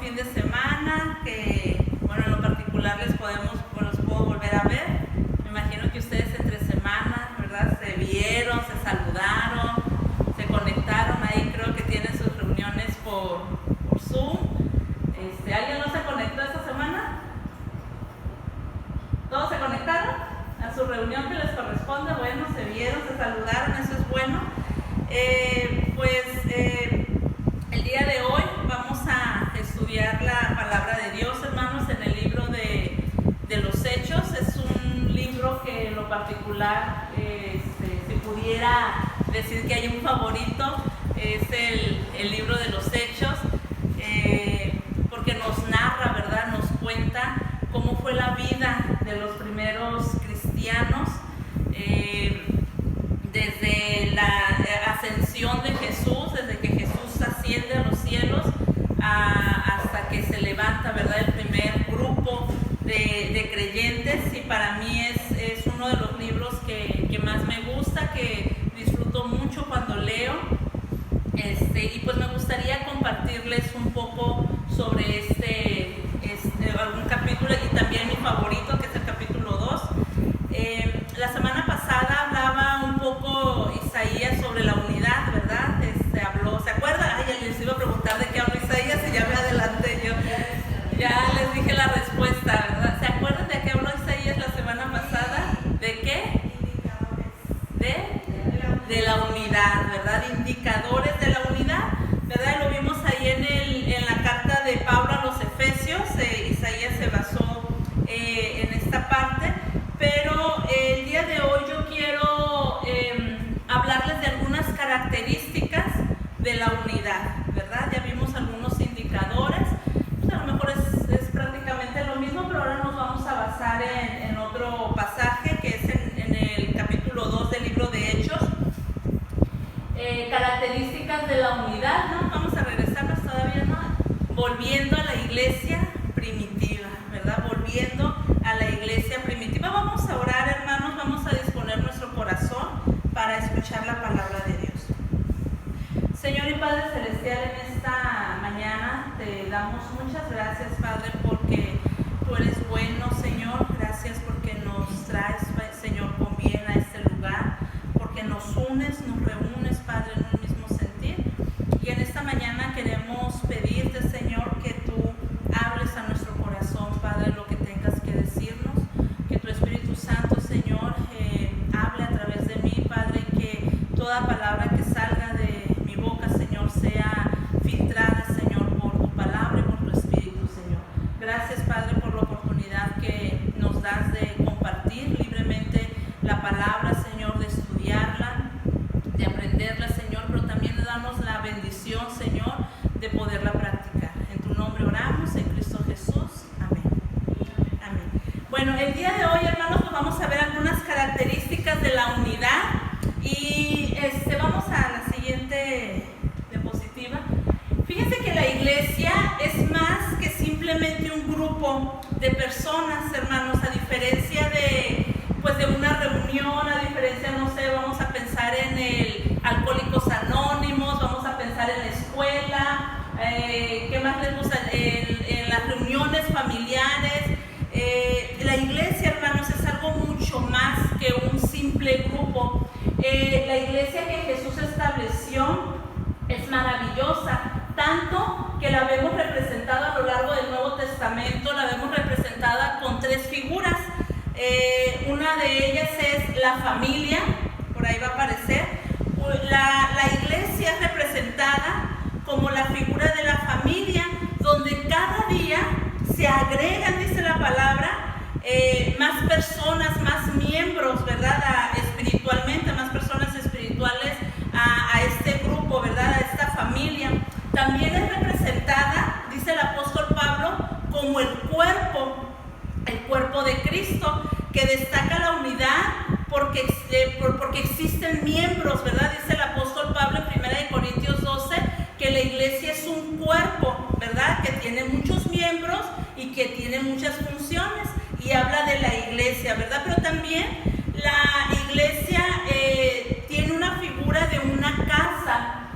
fin de semana, que bueno, en lo particular los puedo volver a ver. Me imagino que ustedes entre semana, ¿verdad? Se vieron, se saludaron, se conectaron ahí, creo que tienen sus reuniones por Zoom. ¿Alguien no se conectó esta semana? ¿Todos se conectaron a su reunión que les corresponde? Bueno, se vieron, se saludaron, eso es bueno. El día de hoy vamos a estudiar la palabra de Dios, hermanos, en el libro de los Hechos. Es un libro que en lo particular, si pudiera decir que hay un favorito, es el libro de los Hechos, porque nos narra, ¿verdad? Nos cuenta cómo fue la vida de los primeros cristianos, desde la ascensión de Jesús, desde que Jesús asciende a los cielos hasta que se levanta, ¿verdad?, el primer grupo de creyentes. Y para mí es uno de los libros que más me gusta, que disfruto mucho cuando leo. Y pues me gustaría compartirles un poco sobre algún capítulo, y también mi favorito, que es el capítulo 2. La semana pasada hablaba un poco Isaías sobre la unidad, ¿verdad? Habló, ¿se acuerdan? Les iba a preguntar de qué habló Isaías y ya me adelanté yo. Ya les dije la respuesta, ¿verdad? ¿Se acuerdan de qué habló Isaías la semana pasada? ¿De qué? De la unidad, ¿verdad? Indicadores de la unidad, ¿verdad? Lo vimos ahí en la carta de Pablo a los Efesios. Isaías se basó en esta parte, pero el día de hoy yo quiero hablarles de algunas características de la unidad, ¿verdad? Ya vimos algunos indicadores, pues a lo mejor es prácticamente lo mismo, pero ahora nos vamos a basar en otro pasaje que es en el capítulo 2 del libro de Hechos. Características de la unidad, ¿no? Vamos a regresarnos todavía, ¿no? Volviendo a la iglesia primitiva, ¿verdad? Volviendo a la iglesia primitiva. Vamos a orar, hermanos, vamos a disponer nuestro corazón para escuchar la palabra de Dios. Señor y Padre Celestial, en esta mañana te damos muchas gracias, Padre, porque tú eres bueno, Señor. Gracias porque nos traes, Señor, con bien a este lugar, porque nos unes, nos reúnes, Padre, en un mismo sentir. Y en esta mañana queremos pedirte, Señor, que tú hables a nuestro corazón, Padre, lo que tengas que decirnos, que tu Espíritu Santo, Señor, hable a través de mí, Padre, que toda palabra que salga de mi boca, Señor, sea filtrada, Señor, por tu palabra y por tu Espíritu, Señor. Gracias, Padre, por la oportunidad que nos das de compartir libremente la palabra, Señor, de estudiarla, de aprenderla, Señor, pero también de darnos la bendición, Señor, de poderla practicar. En tu nombre oramos, en Cristo Jesús. Amén. Amén. Bueno, el día de hoy, hermanos, pues vamos a ver algunas características de la unidad. Y vamos a la siguiente diapositiva. Fíjense que la iglesia es más que simplemente un grupo de personas, hermanos, a diferencia de una reunión, a diferencia, no sé, vamos a pensar en el Alcohólicos Anónimos, vamos a pensar en la escuela, ¿qué más les gusta? En las reuniones familiares. La iglesia, hermanos, es algo mucho más que un simple grupo. La iglesia que Jesús estableció es maravillosa, tanto que la vemos representada a lo largo del Nuevo Testamento, la vemos representada con tres figuras. Una de ellas es la familia, por ahí va a aparecer. La iglesia es representada como la figura de la familia, donde cada día se agregan, dice la palabra, más personas, más miembros, ¿verdad? Espiritualmente, más personas espirituales a este grupo, ¿verdad? A esta familia. También es representada, dice el apóstol Pablo, como el cuerpo de Cristo, que destaca la unidad porque existen miembros, ¿verdad? Dice el apóstol Pablo en 1 Corintios 12 que la iglesia es un cuerpo, ¿verdad? Que tiene muchos miembros y que tiene muchas funciones, y habla de la iglesia, ¿verdad? Pero también la iglesia tiene una figura de una casa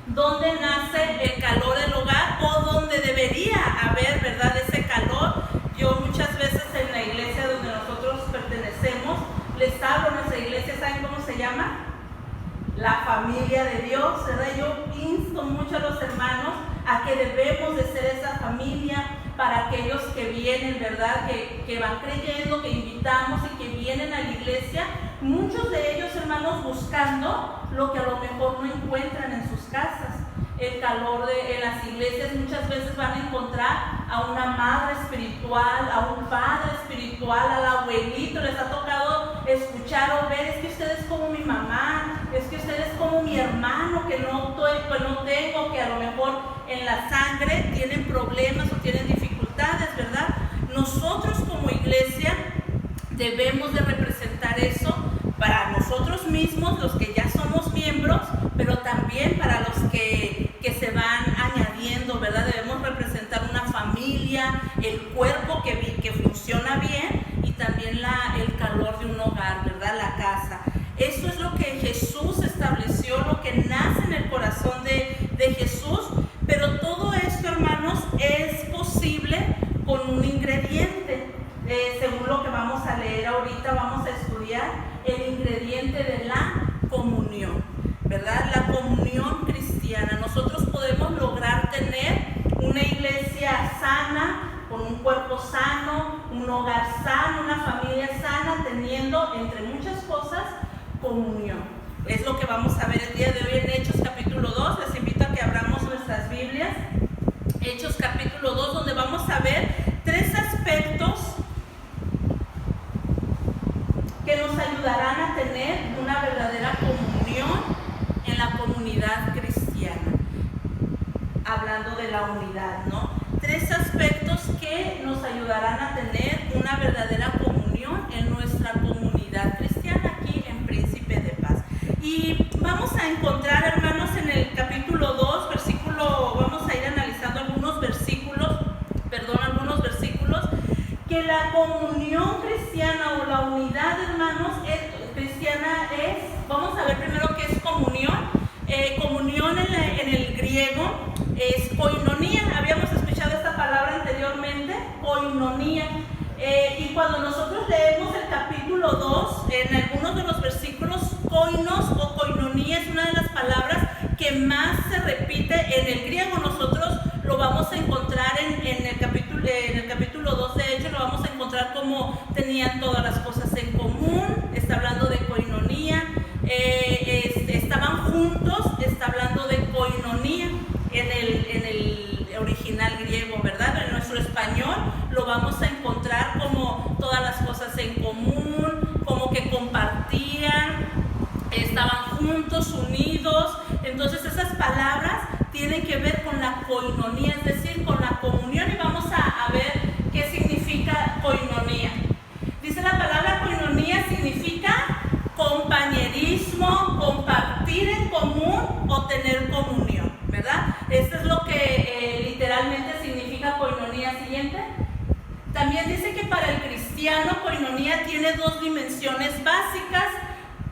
donde nace el calor del hogar, o donde donde debería haber, ¿verdad?, ese calor. Yo muchas veces en la iglesia donde nosotros pertenecemos, les hablo, nuestra iglesia, ¿saben cómo se llama? La familia de Dios, ¿verdad? Yo insto mucho a los hermanos a que debemos de ser esa familia para aquellos que vienen, ¿verdad? Que van creyendo, que invitamos y que vienen a la iglesia. Muchos de ellos, hermanos, buscando lo que a lo mejor no encuentran en sus casas. El calor en las iglesias muchas veces van a encontrar a una madre espiritual, a un padre espiritual, al abuelito. Les ha tocado escuchar o ver, es que usted es como mi mamá, es que usted es como mi hermano, que no tengo, que a lo mejor en la sangre tienen problemas o tienen dificultades, ¿verdad? Nosotros como iglesia debemos de representar eso para nosotros mismos, los que ya somos miembros, pero también para los que se van añadiendo, ¿verdad? Debemos representar una familia, el cuerpo que funciona bien y también el calor de un hogar, ¿verdad? La casa. Eso es lo que Jesús estableció, lo que nace en el corazón de Jesús, pero todo esto, hermanos, es posible con un ingrediente. Según lo que vamos a leer ahorita, vamos a estudiar el ingrediente de la comunión, ¿verdad? La comunión cristiana. Nosotros podemos lograr tener una iglesia sana, con un cuerpo sano, un hogar sano, una familia sana, teniendo, entre muchas cosas, comunión. Es lo que vamos a ver el día de hoy en Hechos capítulo 2. Les invito a que abramos nuestras Biblias. Hechos capítulo 2, donde vamos a ver 3 aspectos que nos ayudarán a tener una verdadera comunión en la comunidad cristiana. Hablando de la unidad, ¿no? 3 aspectos que nos ayudarán a tener una verdadera comunión en nuestra comunidad cristiana aquí en Príncipe de Paz. Y vamos a encontrar, hermanos, en el capítulo 2, vamos a ir analizando algunos versículos, que la comunión cristiana o la unidad, hermanos, cristiana vamos a ver primero qué es comunión. Comunión en el griego es koinonía. Habíamos escuchado esta palabra anteriormente, koinonía. Y cuando nosotros leemos el capítulo 2, en algunos de los versículos, koinos o koinonía es una de las palabras que más se repite en el griego. Nosotros lo vamos a encontrar en el capítulo 2 de Hechos, lo vamos a encontrar como tenían todas las cosas en común. Está hablando de koinonía. Estaban juntos, está hablando de koinonía en el original griego, ¿verdad? En nuestro español lo vamos a encontrar como todas las cosas en común, como que compartían, estaban juntos, unidos. Entonces esas palabras tienen que ver con la koinonía, es decir, con la comunión, y vamos a ver qué significa koinonía. Dice la palabra koinonía significa compañerismo, compartir en común o tener comunión, ¿verdad? Esto es lo que literalmente significa koinonía. Siguiente. También dice que para el cristiano koinonía tiene 2 dimensiones básicas.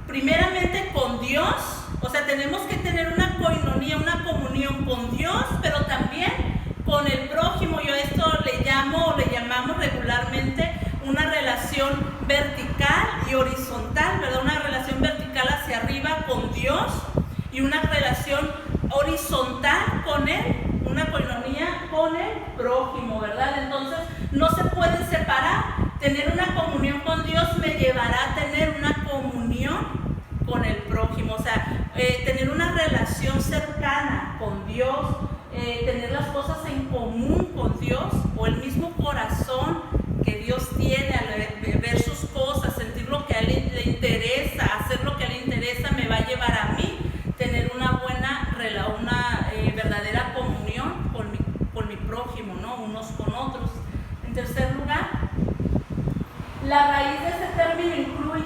Primeramente con Dios, o sea, tenemos que tener una koinonía, una comunión con Dios, pero también con el prójimo. Yo esto le llamamos regularmente una relación vertical y horizontal, ¿verdad? Una relación vertical hacia arriba con Dios y una relación horizontal con Él, una koinonía con el prójimo, ¿verdad? Entonces no se pueden separar. Tener una comunión con Dios me llevará a tener una comunión con el prójimo, o sea, tener una relación cercana con Dios, tener las cosas en común con Dios, o el mismo corazón que Dios tiene al ver sus cosas, sentir lo que a Él le interesa, hacer lo que a Él le interesa, me va a llevar a mí tener una verdadera comunión con mi prójimo, ¿no? Unos con otros. En tercer lugar, la raíz de este término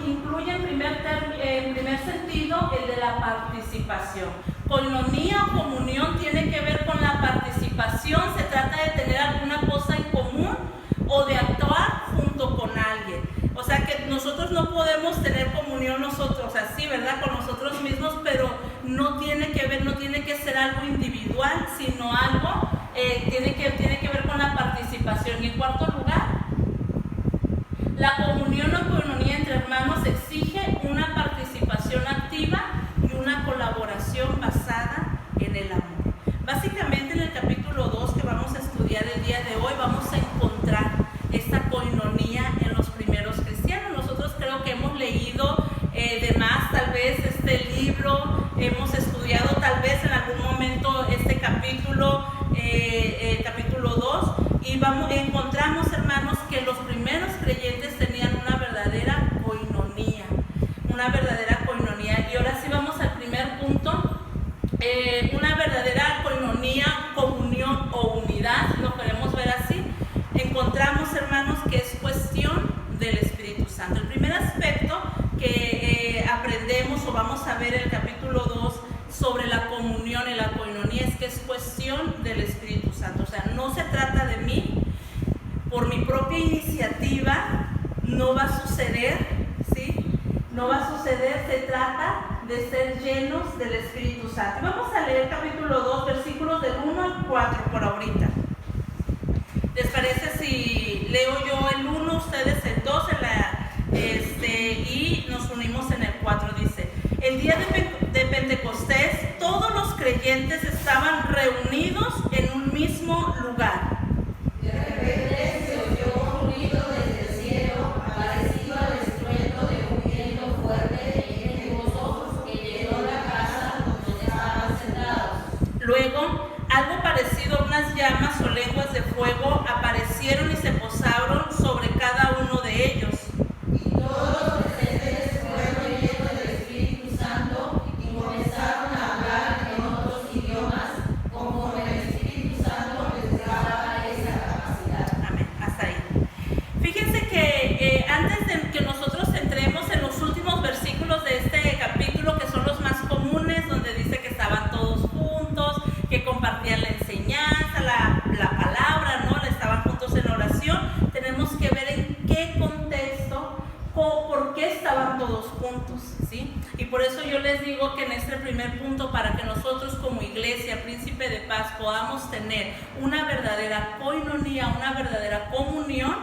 incluye en primer sentido el de la participación. Koinonía o comunión tiene que ver con la participación. Se trata de tener alguna cosa en común o de actuar junto con alguien. O sea que nosotros no podemos tener comunión nosotros así, ¿verdad? Con nosotros mismos, pero no tiene que ser algo individual, sino algo tiene que ver con la participación. Y en cuarto lugar, la comunión o coinonía entre hermanos exige una participación activa y una colaboración basada en el amor. Básicamente en el capítulo 2 que vamos a estudiar el día de hoy vamos a encontrar esta coinonía en los primeros cristianos. Nosotros creo que hemos leído de más tal vez este libro, hemos estudiado tal vez en algún momento este capítulo 2 y encontramos, hermanos, que los primeros creyentes tenían una verdadera coinonía, y ahora sí vamos al primer punto. Una verdadera coinonía, comunión o unidad, si lo queremos ver así, encontramos, hermanos, que es cuestión del Espíritu Santo. El primer aspecto que aprendemos o vamos a ver en el capítulo 2 sobre la comunión y la coinonía es que es cuestión del Espíritu Santo. O sea, no se trata de mí, por mi propia iniciativa no va a suceder, ¿sí? No va a suceder, se trata de ser llenos del Espíritu Santo. Vamos a leer capítulo 2, versículos del 1 al 4 por ahorita. ¿Les parece si leo yo el 1, ustedes el 2 y nos unimos en el 4? Dice: el día de Pentecostés todos los creyentes estaban reunidos en un mismo lugar. De repente se oyó un ruido desde el cielo, parecido al estruendo de un viento fuerte y impetuoso que llenó la casa donde estaban sentados. Luego, algo parecido a unas llamas o lenguas de fuego aparecieron y se posaron sobre cada uno de ellos. Y todos los presentes fueron llenos del Espíritu Santo y comenzaron a hablar en otros idiomas, conforme el Espíritu Santo les daba esa capacidad. Amén. Hasta ahí. Fíjense que antes de que nosotros entremos en los últimos versículos de este capítulo, que son los más comunes, donde dice que estaban todos juntos, que compartían la enseñanza, la palabra, ¿no? Estaban juntos en oración. Tenemos que ver en qué contexto, por qué estaban todos juntos, ¿sí? Y por eso yo les digo que en este primer punto, para que nosotros como iglesia, Príncipe de Paz, podamos tener una verdadera coinonía, una verdadera comunión,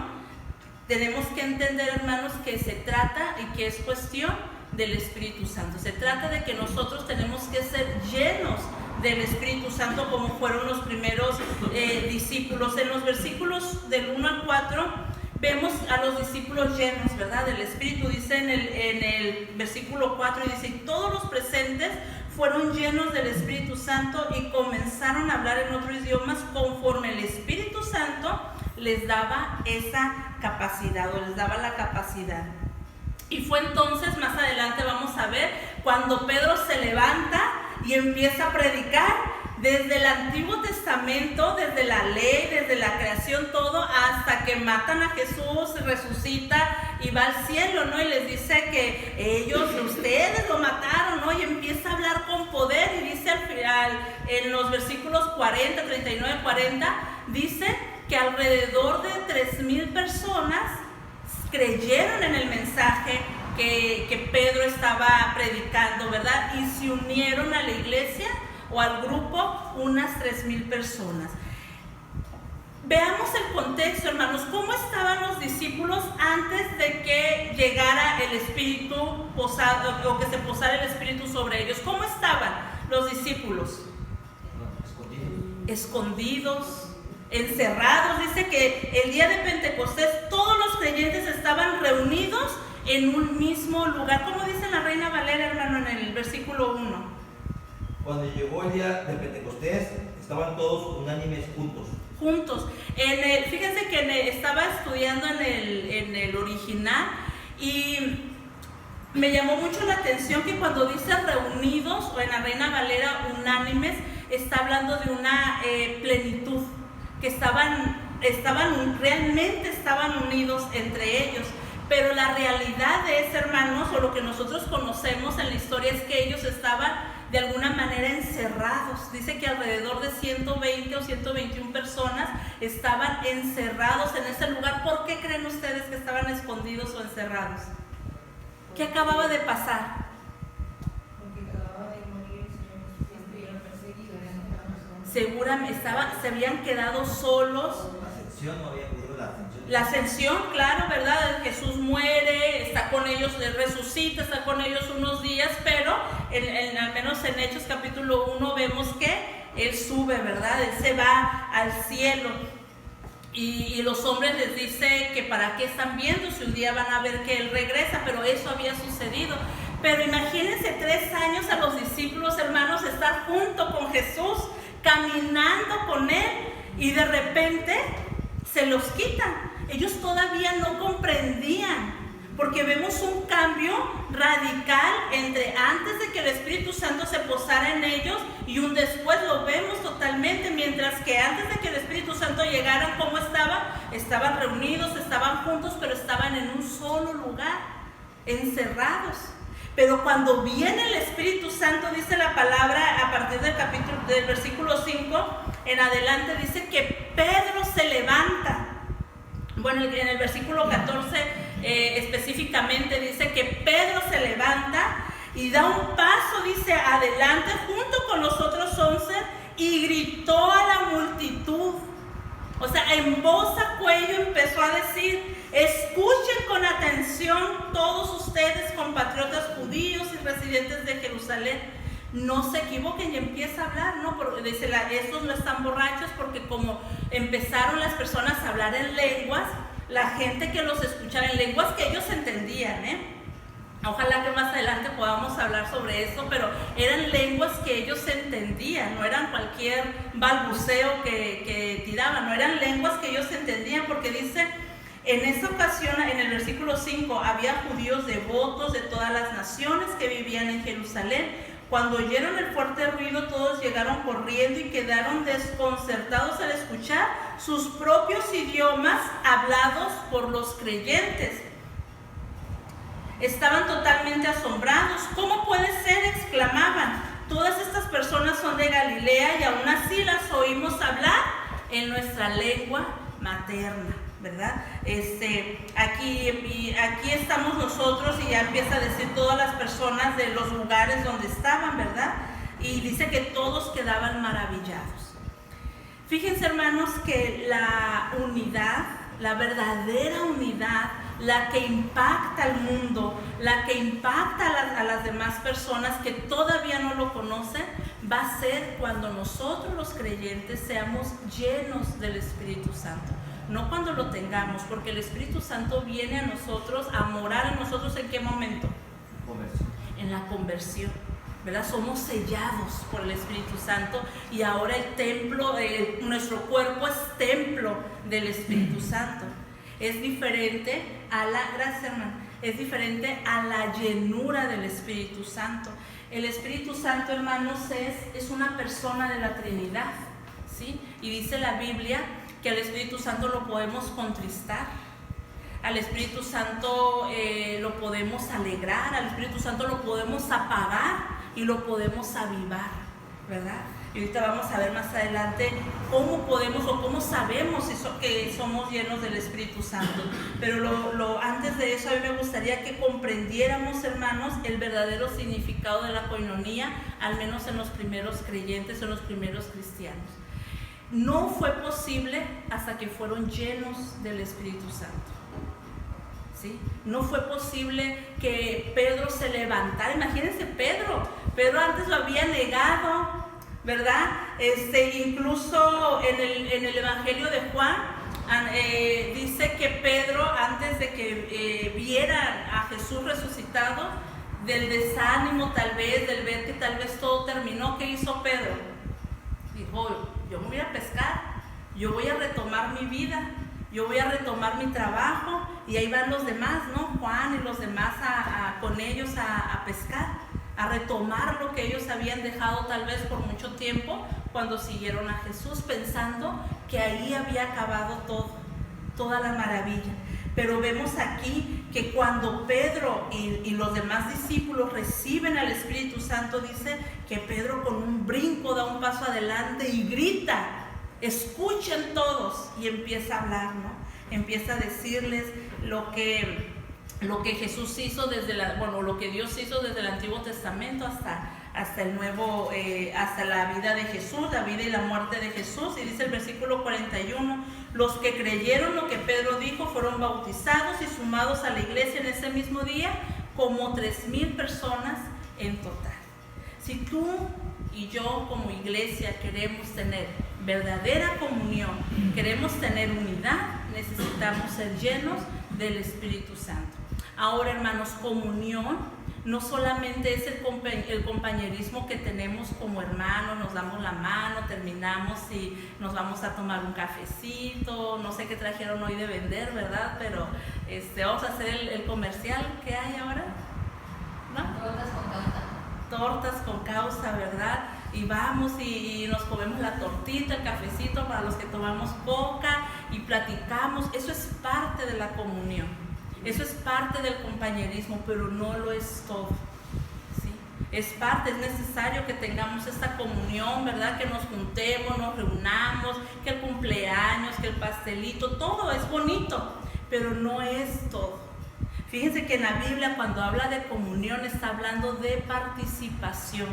tenemos que entender, hermanos, que se trata y que es cuestión del Espíritu Santo. Se trata de que nosotros tenemos que ser llenos del Espíritu Santo como fueron los primeros discípulos. En los versículos del 1 al 4 vemos a los discípulos llenos, ¿verdad?, del Espíritu. Dice en el versículo 4, y dice: todos los presentes fueron llenos del Espíritu Santo y comenzaron a hablar en otros idiomas conforme el Espíritu Santo les daba esa capacidad o les daba la capacidad. Y fue entonces, más adelante vamos a ver, cuando Pedro se levanta y empieza a predicar desde el Antiguo Testamento, desde la ley, desde la creación, todo, hasta que matan a Jesús, resucita y va al cielo, ¿no? Y les dice que ustedes lo mataron, ¿no? Y empieza a hablar con poder y dice al final, en los versículos 40, 39, 40, dice que alrededor de 3,000 personas creyeron en el mensaje que Pedro estaba predicando, ¿verdad? Y se unieron a la iglesia o al grupo unas 3,000 personas. Veamos el contexto, hermanos. ¿Cómo estaban los discípulos antes de que llegara el Espíritu posado, o que se posara el Espíritu sobre ellos? ¿Cómo estaban los discípulos? Escondidos, encerrados. Dice que el día de Pentecostés todos los creyentes estaban reunidos en un mismo lugar. ¿Cómo dice la Reina Valera, hermano, en el versículo 1? Cuando llegó el día de Pentecostés, estaban todos unánimes juntos. Fíjense que estaba estudiando en el original y me llamó mucho la atención que cuando dice reunidos, o en la Reina Valera unánimes, está hablando de una plenitud, que realmente estaban unidos entre ellos. Pero la realidad es, hermanos, o lo que nosotros conocemos en la historia, es que ellos estaban de alguna manera encerrados. Dice que alrededor de 120 o 121 personas estaban encerrados en ese lugar. ¿Por qué creen ustedes que estaban escondidos o encerrados? ¿Qué acababa de pasar? Porque acababa de morir el Señor Jesucristo y eran perseguidos. Seguramente se habían quedado solos. La ascensión, no había ocurrido la ascensión. La ascensión, claro, ¿verdad? Jesús muere, está con ellos, resucita, está con ellos unos días, pero al menos en Hechos capítulo 1 vemos que Él sube, ¿verdad? Él se va al cielo. Y los hombres les dice que para qué están viendo si un día van a ver que Él regresa, pero eso había sucedido. Pero imagínense 3 años a los discípulos, hermanos, estar junto con Jesús, caminando con Él, y de repente se los quitan. Ellos todavía no comprendían, porque vemos un cambio radical entre antes de que el Espíritu Santo se posara en ellos y un después. Lo vemos totalmente, mientras que antes de que el Espíritu Santo llegara, ¿cómo estaban? Estaban reunidos, estaban juntos, pero estaban en un solo lugar, encerrados. Pero cuando viene el Espíritu Santo, dice la palabra a partir del versículo 5 en adelante, dice que Pedro se levanta. Bueno, en el versículo 14 específicamente dice que Pedro se levanta y da un paso, dice, adelante junto con los otros 11 y gritó a la multitud. O sea, en voz a cuello empezó a decir: escuchen con atención todos ustedes, compatriotas judíos y residentes de Jerusalén. No se equivoquen, y empieza a hablar, ¿no? Porque dice, estos no están borrachos, porque como empezaron las personas a hablar en lenguas, la gente que los escuchaba en lenguas que ellos entendían, Ojalá que más adelante podamos hablar sobre eso, pero eran lenguas que ellos entendían, no eran cualquier balbuceo que tiraban, no eran lenguas que ellos entendían, porque dice, en esa ocasión, en el versículo 5, había judíos devotos de todas las naciones que vivían en Jerusalén. Cuando oyeron el fuerte ruido, todos llegaron corriendo y quedaron desconcertados al escuchar sus propios idiomas hablados por los creyentes. Estaban totalmente asombrados. ¿Cómo puede ser?, exclamaban. Todas estas personas son de Galilea y aún así las oímos hablar en nuestra lengua materna, ¿verdad? Aquí estamos nosotros, y ya empieza a decir todas las personas de los lugares donde estaban, ¿verdad? Y dice que todos quedaban maravillados. Fíjense, hermanos, que la unidad, la verdadera unidad, la que impacta al mundo, la que impacta a las demás personas que todavía no lo conocen, va a ser cuando nosotros los creyentes seamos llenos del Espíritu Santo. No cuando lo tengamos, porque el Espíritu Santo viene a nosotros, a morar en nosotros. ¿En qué momento? Conversión. En la conversión, ¿verdad? Somos sellados por el Espíritu Santo, y ahora el templo, nuestro cuerpo es templo del Espíritu Santo. Es diferente a gracias, hermano, es diferente a la llenura del Espíritu Santo. El Espíritu Santo, hermanos, es una persona de la Trinidad, ¿sí? Y dice la Biblia que al Espíritu Santo lo podemos contristar, al Espíritu Santo lo podemos alegrar, al Espíritu Santo lo podemos apagar y lo podemos avivar, ¿verdad? Y ahorita vamos a ver más adelante cómo podemos o cómo sabemos que somos llenos del Espíritu Santo. Pero antes de eso, a mí me gustaría que comprendiéramos, hermanos, el verdadero significado de la coinonía, al menos en los primeros creyentes, en los primeros cristianos. No fue posible hasta que fueron llenos del Espíritu Santo, ¿sí? No fue posible que Pedro se levantara. Imagínense, Pedro antes lo había negado, ¿verdad? Incluso en el Evangelio de Juan dice que Pedro, antes de que viera a Jesús resucitado, del desánimo tal vez, del ver que tal vez todo terminó, ¿qué hizo Pedro? Dijo: yo me voy a pescar, yo voy a retomar mi vida, yo voy a retomar mi trabajo. Y ahí van los demás, ¿no? Juan y los demás con ellos a pescar, a retomar lo que ellos habían dejado tal vez por mucho tiempo, cuando siguieron a Jesús, pensando que ahí había acabado toda la maravilla. Pero vemos aquí que cuando Pedro y los demás discípulos reciben al Espíritu Santo, dice que Pedro con un brinco da un paso adelante y grita: escuchen todos, y empieza a hablar, ¿no? Empieza a decirles lo que lo que Jesús hizo lo que Dios hizo desde el Antiguo Testamento hasta el Nuevo, hasta la vida de Jesús, la vida y la muerte de Jesús. Y dice el versículo 41, los que creyeron lo que Pedro dijo fueron bautizados y sumados a la iglesia en ese mismo día, como 3,000 personas en total. Si tú y yo como iglesia queremos tener verdadera comunión, queremos tener unidad, necesitamos ser llenos del Espíritu Santo. Ahora, hermanos, comunión no solamente es el compañerismo que tenemos como hermanos, nos damos la mano, terminamos y nos vamos a tomar un cafecito, no sé qué trajeron hoy de vender, ¿verdad? Pero vamos a hacer el comercial que hay ahora, ¿no? Tortas con causa. Tortas con causa, ¿verdad? Y vamos y nos comemos la tortita, el cafecito para los que tomamos coca y platicamos. Eso es parte de la comunión, eso es parte del compañerismo, pero no lo es todo, ¿sí? Es parte, es necesario que tengamos esta comunión, ¿verdad? Que nos juntemos, nos reunamos, que el cumpleaños, que el pastelito, todo es bonito, pero no es todo. Fíjense que en la Biblia, cuando habla de comunión, está hablando de participación,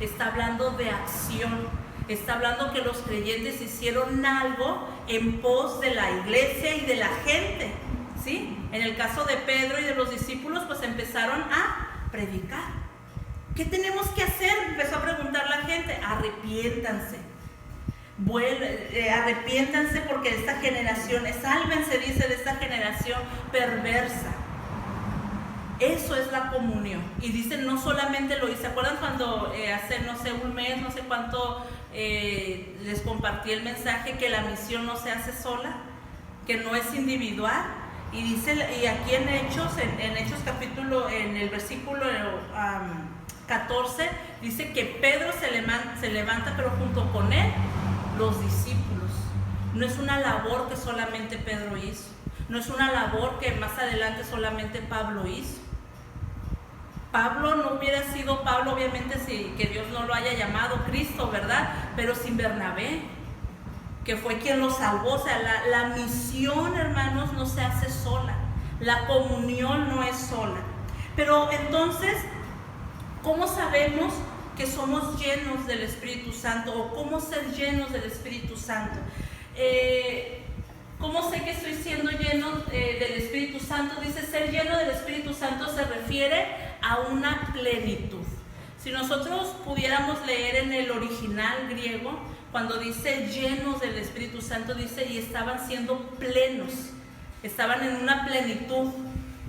está hablando de acción, está hablando que los creyentes hicieron algo en pos de la iglesia y de la gente, ¿sí? En el caso de Pedro y de los discípulos, pues empezaron a predicar. ¿Qué tenemos que hacer? Empezó a preguntar la gente. Arrepiéntanse. Arrepiéntanse porque esta generación, sálvense, dice, de esta generación perversa. Eso es la comunión. Y dicen, no solamente lo hice. ¿Se acuerdan cuando hace, no sé, un mes, no sé cuánto, les compartí el mensaje que la misión no se hace sola, que no es individual? Y dice, y aquí en Hechos capítulo, en el versículo 14, dice que Pedro se levanta, pero junto con él, los discípulos. No es una labor que solamente Pedro hizo. No es una labor que más adelante solamente Pablo hizo. Pablo no hubiera sido Pablo, obviamente, si que Dios no lo haya llamado Cristo, ¿verdad? Pero sin Bernabé, que fue quien lo salvó. O sea, la misión, hermanos, no se hace sola. La comunión no es sola. Pero entonces, ¿cómo sabemos que somos llenos del Espíritu Santo? ¿O cómo ser llenos del Espíritu Santo? ¿Cómo sé que estoy siendo lleno del Espíritu Santo? Dice, ser lleno del Espíritu Santo se refiere a una plenitud. Si nosotros pudiéramos leer en el original griego, cuando dice llenos del Espíritu Santo, dice, y estaban siendo plenos, estaban en una plenitud.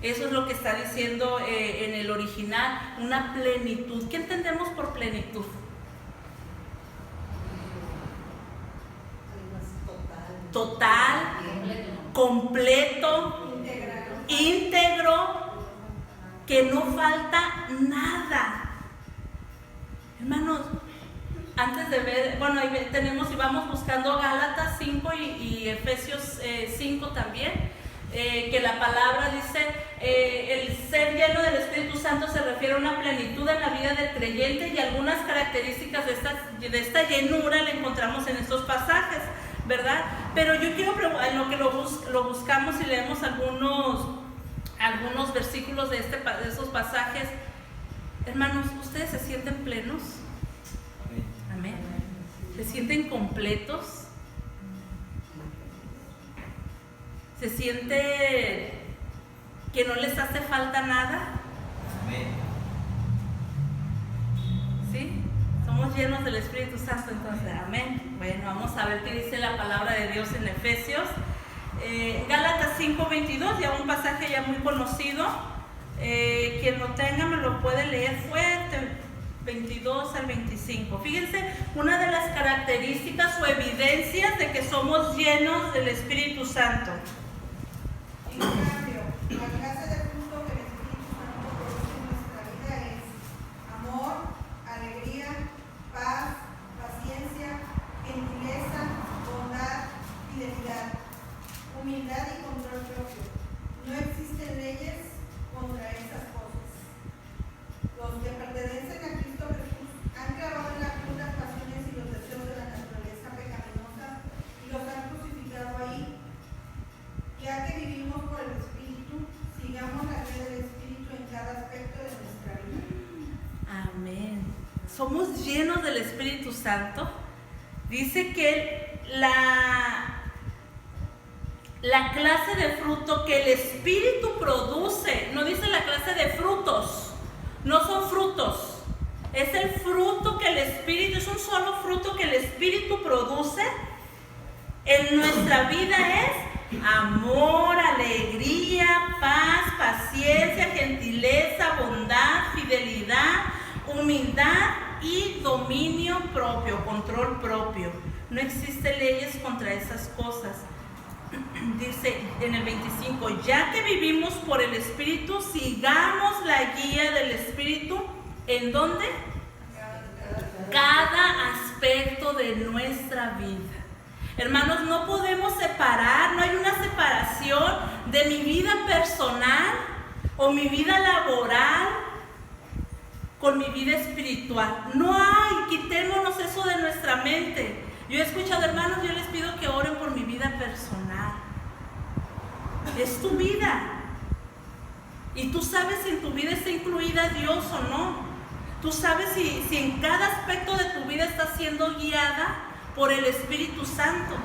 Eso es lo que está diciendo en el original, una plenitud. ¿Qué entendemos por plenitud? Total, completo, íntegro, que no falta nada. Hermanos, antes de ver, bueno, ahí tenemos y vamos buscando Gálatas 5 y Efesios 5 también, que la palabra dice, el ser lleno del Espíritu Santo se refiere a una plenitud en la vida del creyente, y algunas características de esta llenura la encontramos en estos pasajes, ¿verdad? Pero yo quiero, en lo que lo buscamos y leemos algunos versículos de esos pasajes, hermanos, ¿ustedes se sienten plenos? Amén. ¿Se sienten completos? ¿Se siente que no les hace falta nada? Amén. ¿Sí? Somos llenos del Espíritu Santo, entonces, amén. Bueno, vamos a ver qué dice la palabra de Dios en Efesios. Gálatas 5:22, ya un pasaje ya muy conocido. Quien lo tenga me lo puede leer fuerte, 22 al 25. Fíjense, una de las características o evidencias de que somos llenos del Espíritu Santo. En cambio, la clase de fruto que el Espíritu Santo produce en nuestra vida es amor, alegría, paz, paciencia, gentileza, bondad, fidelidad, humildad y control propio. No existen leyes contra estas cosas. Los que pertenecen a Cristo Jesús han clavado en la cruz las pasiones y los deseos de la naturaleza pecaminosa y los han crucificado ahí. somos llenos del Espíritu Santo, dice que la clase de fruto que el Espíritu produce, no dice la clase de frutos, no son frutos, es el fruto que el Espíritu, es un solo fruto que el Espíritu produce en nuestra vida, es amor, alegría, paz, paciencia, gentileza, bondad, fidelidad, humildad y dominio propio, control propio. No existen leyes contra esas cosas. Dice en el 25, ya que vivimos por el Espíritu, sigamos la guía del Espíritu. ¿En dónde? Cada aspecto de nuestra vida. Hermanos, no podemos separar, no hay una separación de mi vida personal o mi vida laboral con mi vida espiritual. No hay, quitémonos eso de nuestra mente. Yo he escuchado, hermanos, yo les pido que oren por mi vida personal. Es tu vida. Y tú sabes si en tu vida está incluida Dios o no. Tú sabes si en cada aspecto de tu vida está siendo guiada por el Espíritu Santo.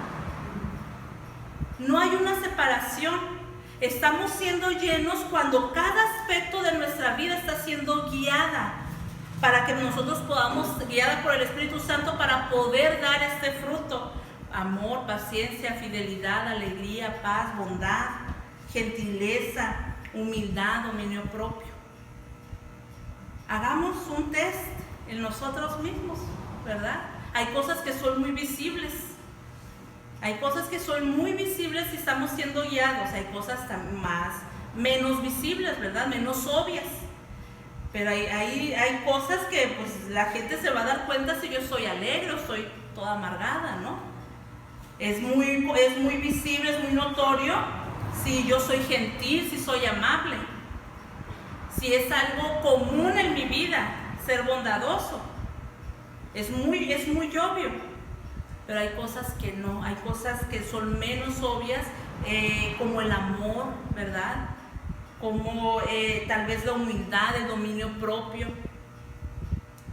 No hay una separación. Estamos siendo llenos cuando cada aspecto de nuestra vida está siendo guiada, para que nosotros podamos, guiada por el Espíritu Santo, para poder dar este fruto: amor, paciencia, fidelidad, alegría, paz, bondad, gentileza, humildad, dominio propio. Hagamos un test en nosotros mismos, ¿verdad? Hay cosas que son muy visibles. Hay cosas que son muy visibles y estamos siendo guiados. Hay cosas menos visibles, ¿verdad? Menos obvias. Pero hay cosas que pues la gente se va a dar cuenta si yo soy alegre o soy toda amargada, ¿no? Es muy visible, es muy notorio si yo soy gentil, si soy amable. Si es algo común en mi vida, ser bondadoso. Es muy obvio, pero hay cosas que no, hay cosas que son menos obvias, como el amor, ¿verdad? Como tal vez la humildad, el dominio propio.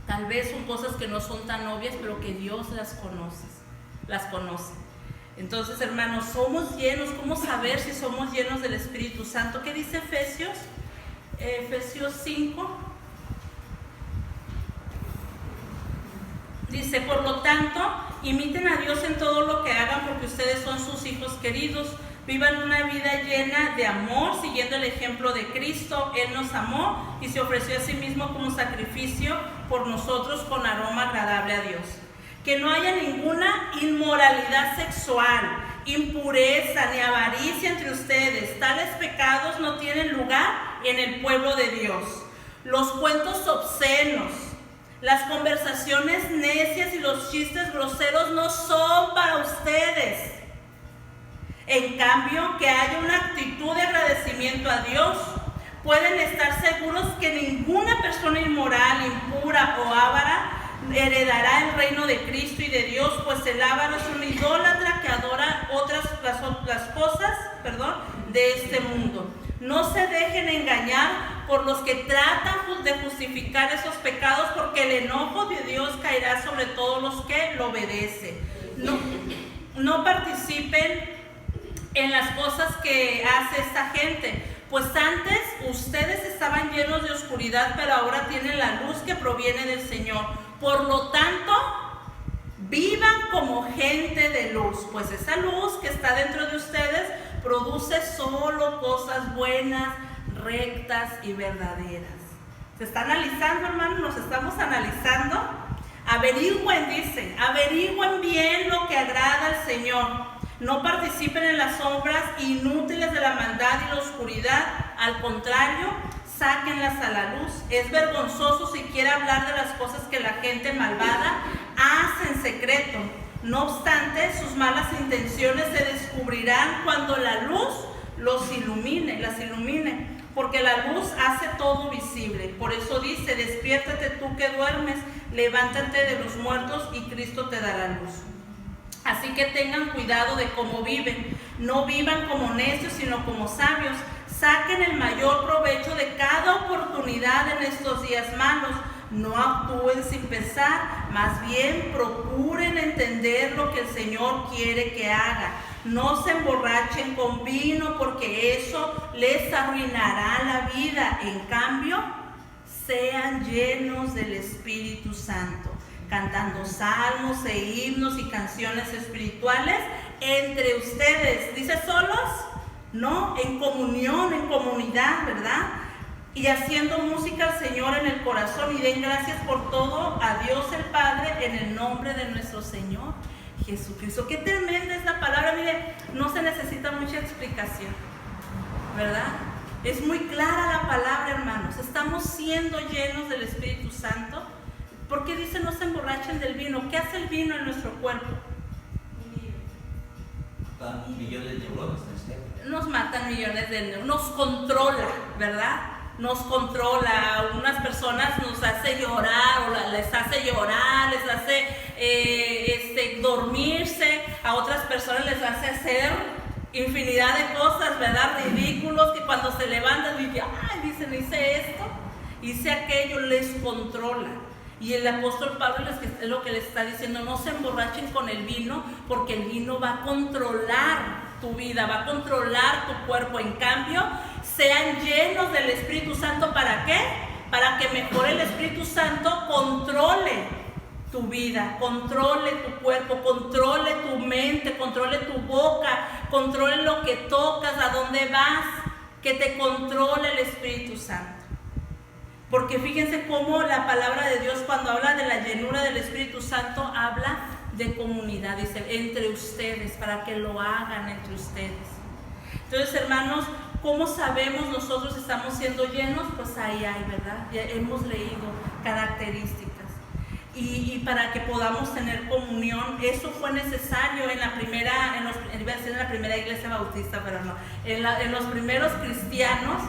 Tal vez son cosas que no son tan obvias, pero que Dios las conoce. Entonces, hermanos, somos llenos. ¿Cómo saber si somos llenos del Espíritu Santo? ¿Qué dice Efesios? Efesios 5. Dice, por lo tanto, imiten a Dios en todo lo que hagan, porque ustedes son sus hijos queridos. Vivan una vida llena de amor, siguiendo el ejemplo de Cristo. Él nos amó y se ofreció a sí mismo como sacrificio por nosotros, con aroma agradable a Dios. Que no haya ninguna inmoralidad sexual, impureza ni avaricia entre ustedes. Tales pecados no tienen lugar en el pueblo de Dios. Los cuentos obscenos, las conversaciones necias y los chistes groseros no son para ustedes. En cambio, que haya una actitud de agradecimiento a Dios. Pueden estar seguros que ninguna persona inmoral, impura o avara heredará el reino de Cristo y de Dios, pues el avaro es un idólatra que adora las cosas de este mundo. No se dejen engañar por los que tratan de justificar esos pecados, porque el enojo de Dios caerá sobre todos los que lo obedecen. No participen en las cosas que hace esta gente, pues antes ustedes estaban llenos de oscuridad, pero ahora tienen la luz que proviene del Señor. Por lo tanto, vivan como gente de luz, pues esa luz que está dentro de ustedes produce solo cosas buenas, rectas y verdaderas. ¿Se está analizando, hermanos? Nos estamos analizando. Averigüen bien lo que agrada al Señor. No participen en las sombras inútiles de la maldad y la oscuridad. Al contrario, sáquenlas a la luz. Es vergonzoso siquiera hablar de las cosas que la gente malvada hace en secreto. No obstante, sus malas intenciones se descubrirán cuando la luz las ilumine, porque la luz hace todo visible. Por eso dice, despiértate tú que duermes, levántate de los muertos y Cristo te dará luz. Así que tengan cuidado de cómo viven. No vivan como necios, sino como sabios. Saquen el mayor provecho de cada oportunidad en estos días malos. No actúen sin pensar, más bien procuren entender lo que el Señor quiere que hagan. No se emborrachen con vino porque eso les arruinará la vida. En cambio, sean llenos del Espíritu Santo, cantando salmos e himnos y canciones espirituales entre ustedes. ¿Dice solos? No, en comunión, en comunidad, ¿verdad? Y haciendo música al Señor en el corazón, y den gracias por todo a Dios el Padre en el nombre de nuestro Señor Jesucristo. Qué tremenda es la palabra. Mire, no se necesita mucha explicación, ¿verdad? Es muy clara la palabra, hermanos. Estamos siendo llenos del Espíritu Santo. ¿Por qué dice no se emborrachen del vino? ¿Qué hace el vino en nuestro cuerpo? Matan millones de neuronas. Nos matan millones de neuronas, nos controla, ¿verdad? Nos controla. A unas personas nos hace llorar, o les hace llorar, les hace dormirse. A otras personas les hace hacer infinidad de cosas, ¿verdad? Ridículos, que cuando se levantan dicen, hice esto, hice aquello, les controla. Y el apóstol Pablo es lo que les está diciendo: no se emborrachen con el vino, porque el vino va a controlar tu vida, va a controlar tu cuerpo. En cambio, sean llenos del Espíritu Santo. ¿Para qué? Para que mejor el Espíritu Santo controle tu vida, controle tu cuerpo, controle tu mente, controle tu boca, controle lo que tocas, a dónde vas, que te controle el Espíritu Santo. Porque fíjense cómo la palabra de Dios, cuando habla de la llenura del Espíritu Santo, habla de comunidad, dice, entre ustedes, para que lo hagan entre ustedes. Entonces, hermanos, ¿cómo sabemos nosotros si estamos siendo llenos? Pues ahí hay, ¿verdad? Ya hemos leído características. Y para que podamos tener comunión, eso fue necesario en la primera, iba a decir en la primera iglesia bautista, pero no, en los primeros cristianos.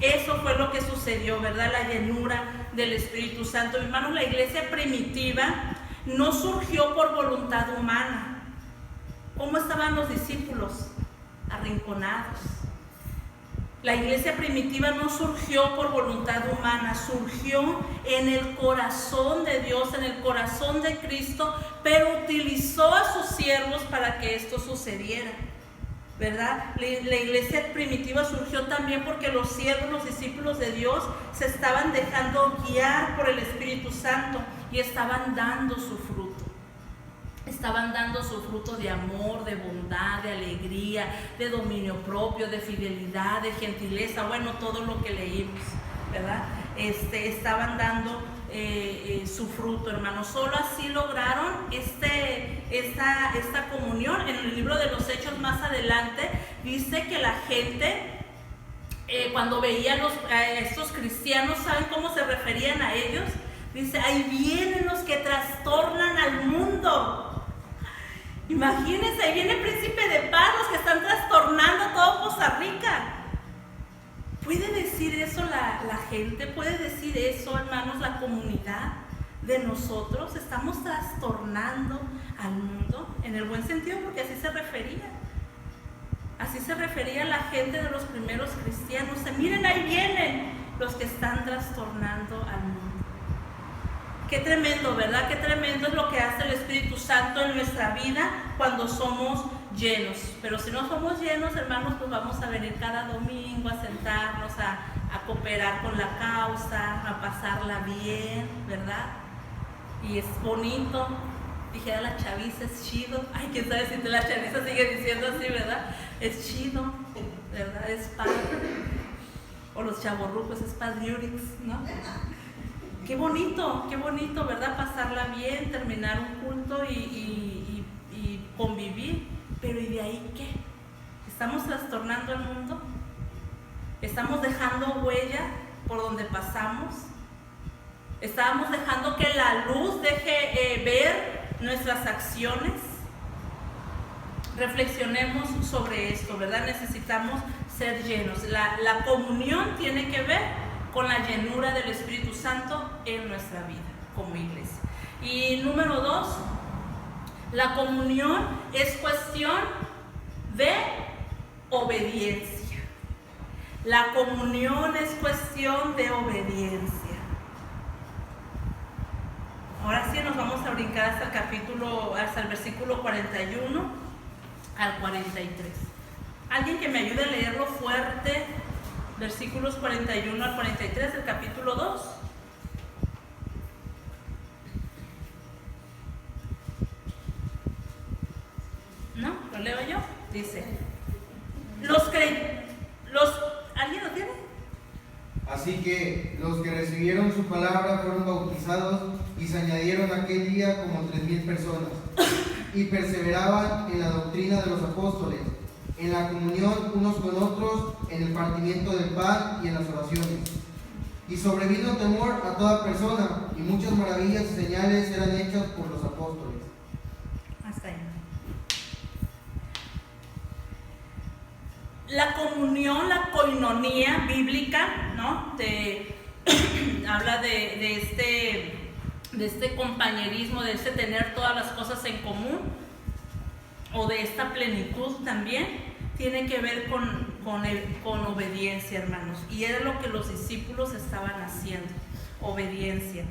Eso fue lo que sucedió, ¿verdad? La llenura del Espíritu Santo. Hermanos, la iglesia primitiva no surgió por voluntad humana. ¿Cómo estaban los discípulos? Arrinconados. La iglesia primitiva no surgió por voluntad humana, surgió en el corazón de Dios, en el corazón de Cristo, pero utilizó a sus siervos para que esto sucediera, ¿verdad? La iglesia primitiva surgió también porque los siervos, los discípulos de Dios, se estaban dejando guiar por el Espíritu Santo y estaban dando su fruto. Estaban dando su fruto de amor, de bondad, de alegría, de dominio propio, de fidelidad, de gentileza, bueno, todo lo que leímos, ¿verdad? Estaban dando su fruto, hermanos. Solo así lograron esta comunión. En el libro de los Hechos más adelante dice que la gente cuando veía a estos cristianos, ¿saben cómo se referían a ellos? Dice, ahí vienen los que trastornan al mundo. Imagínense, ahí viene el príncipe de paz, los que están trastornando todo Costa Rica. ¿Puede decir eso la gente? ¿Puede decir eso, hermanos, la comunidad de nosotros? ¿Estamos trastornando al mundo? En el buen sentido, porque así se refería. Así se refería la gente de los primeros cristianos. Miren, ahí vienen los que están trastornando al mundo. Qué tremendo, ¿verdad? Qué tremendo es lo que hace el Espíritu Santo en nuestra vida cuando somos llenos. Pero si no somos llenos, hermanos, pues vamos a venir cada domingo a sentarnos, a cooperar con la causa, a pasarla bien, ¿verdad? Y es bonito. Dijera la chaviza, es chido. Ay, quién sabe si la chaviza sigue diciendo así, ¿verdad? Es chido, ¿verdad? Es padre. O los chavorrucos, es padriurix, ¿no? Qué bonito, ¿verdad? Pasarla bien, terminar un culto y convivir. Pero ¿y de ahí qué? ¿Estamos trastornando el mundo? ¿Estamos dejando huella por donde pasamos? ¿Estamos dejando que la luz deje ver nuestras acciones? Reflexionemos sobre esto, ¿verdad? Necesitamos ser llenos. La comunión tiene que ver con la llenura del Espíritu Santo en nuestra vida como iglesia. Y número 2, la comunión es cuestión de obediencia. La comunión es cuestión de obediencia. nos vamos a brincar hasta el versículo 41 al 43. Alguien que me ayude a leerlo fuerte, versículos 41 al 43 del capítulo 2. ¿No? ¿Lo leo yo? Dice, ¿alguien lo tiene? Así que los que recibieron su palabra fueron bautizados y se añadieron aquel día como 3,000 personas y perseveraban en la doctrina de los apóstoles, en la comunión unos con otros, en el partimiento del pan y en las oraciones. Y sobrevino temor a toda persona, y muchas maravillas y señales eran hechas por los apóstoles. Hasta ahí. La comunión, la coinonía bíblica, ¿no? Habla de este compañerismo, de este tener todas las cosas en común, o de esta plenitud también, tiene que ver con obediencia, hermanos. Y era lo que los discípulos estaban haciendo, obediencia.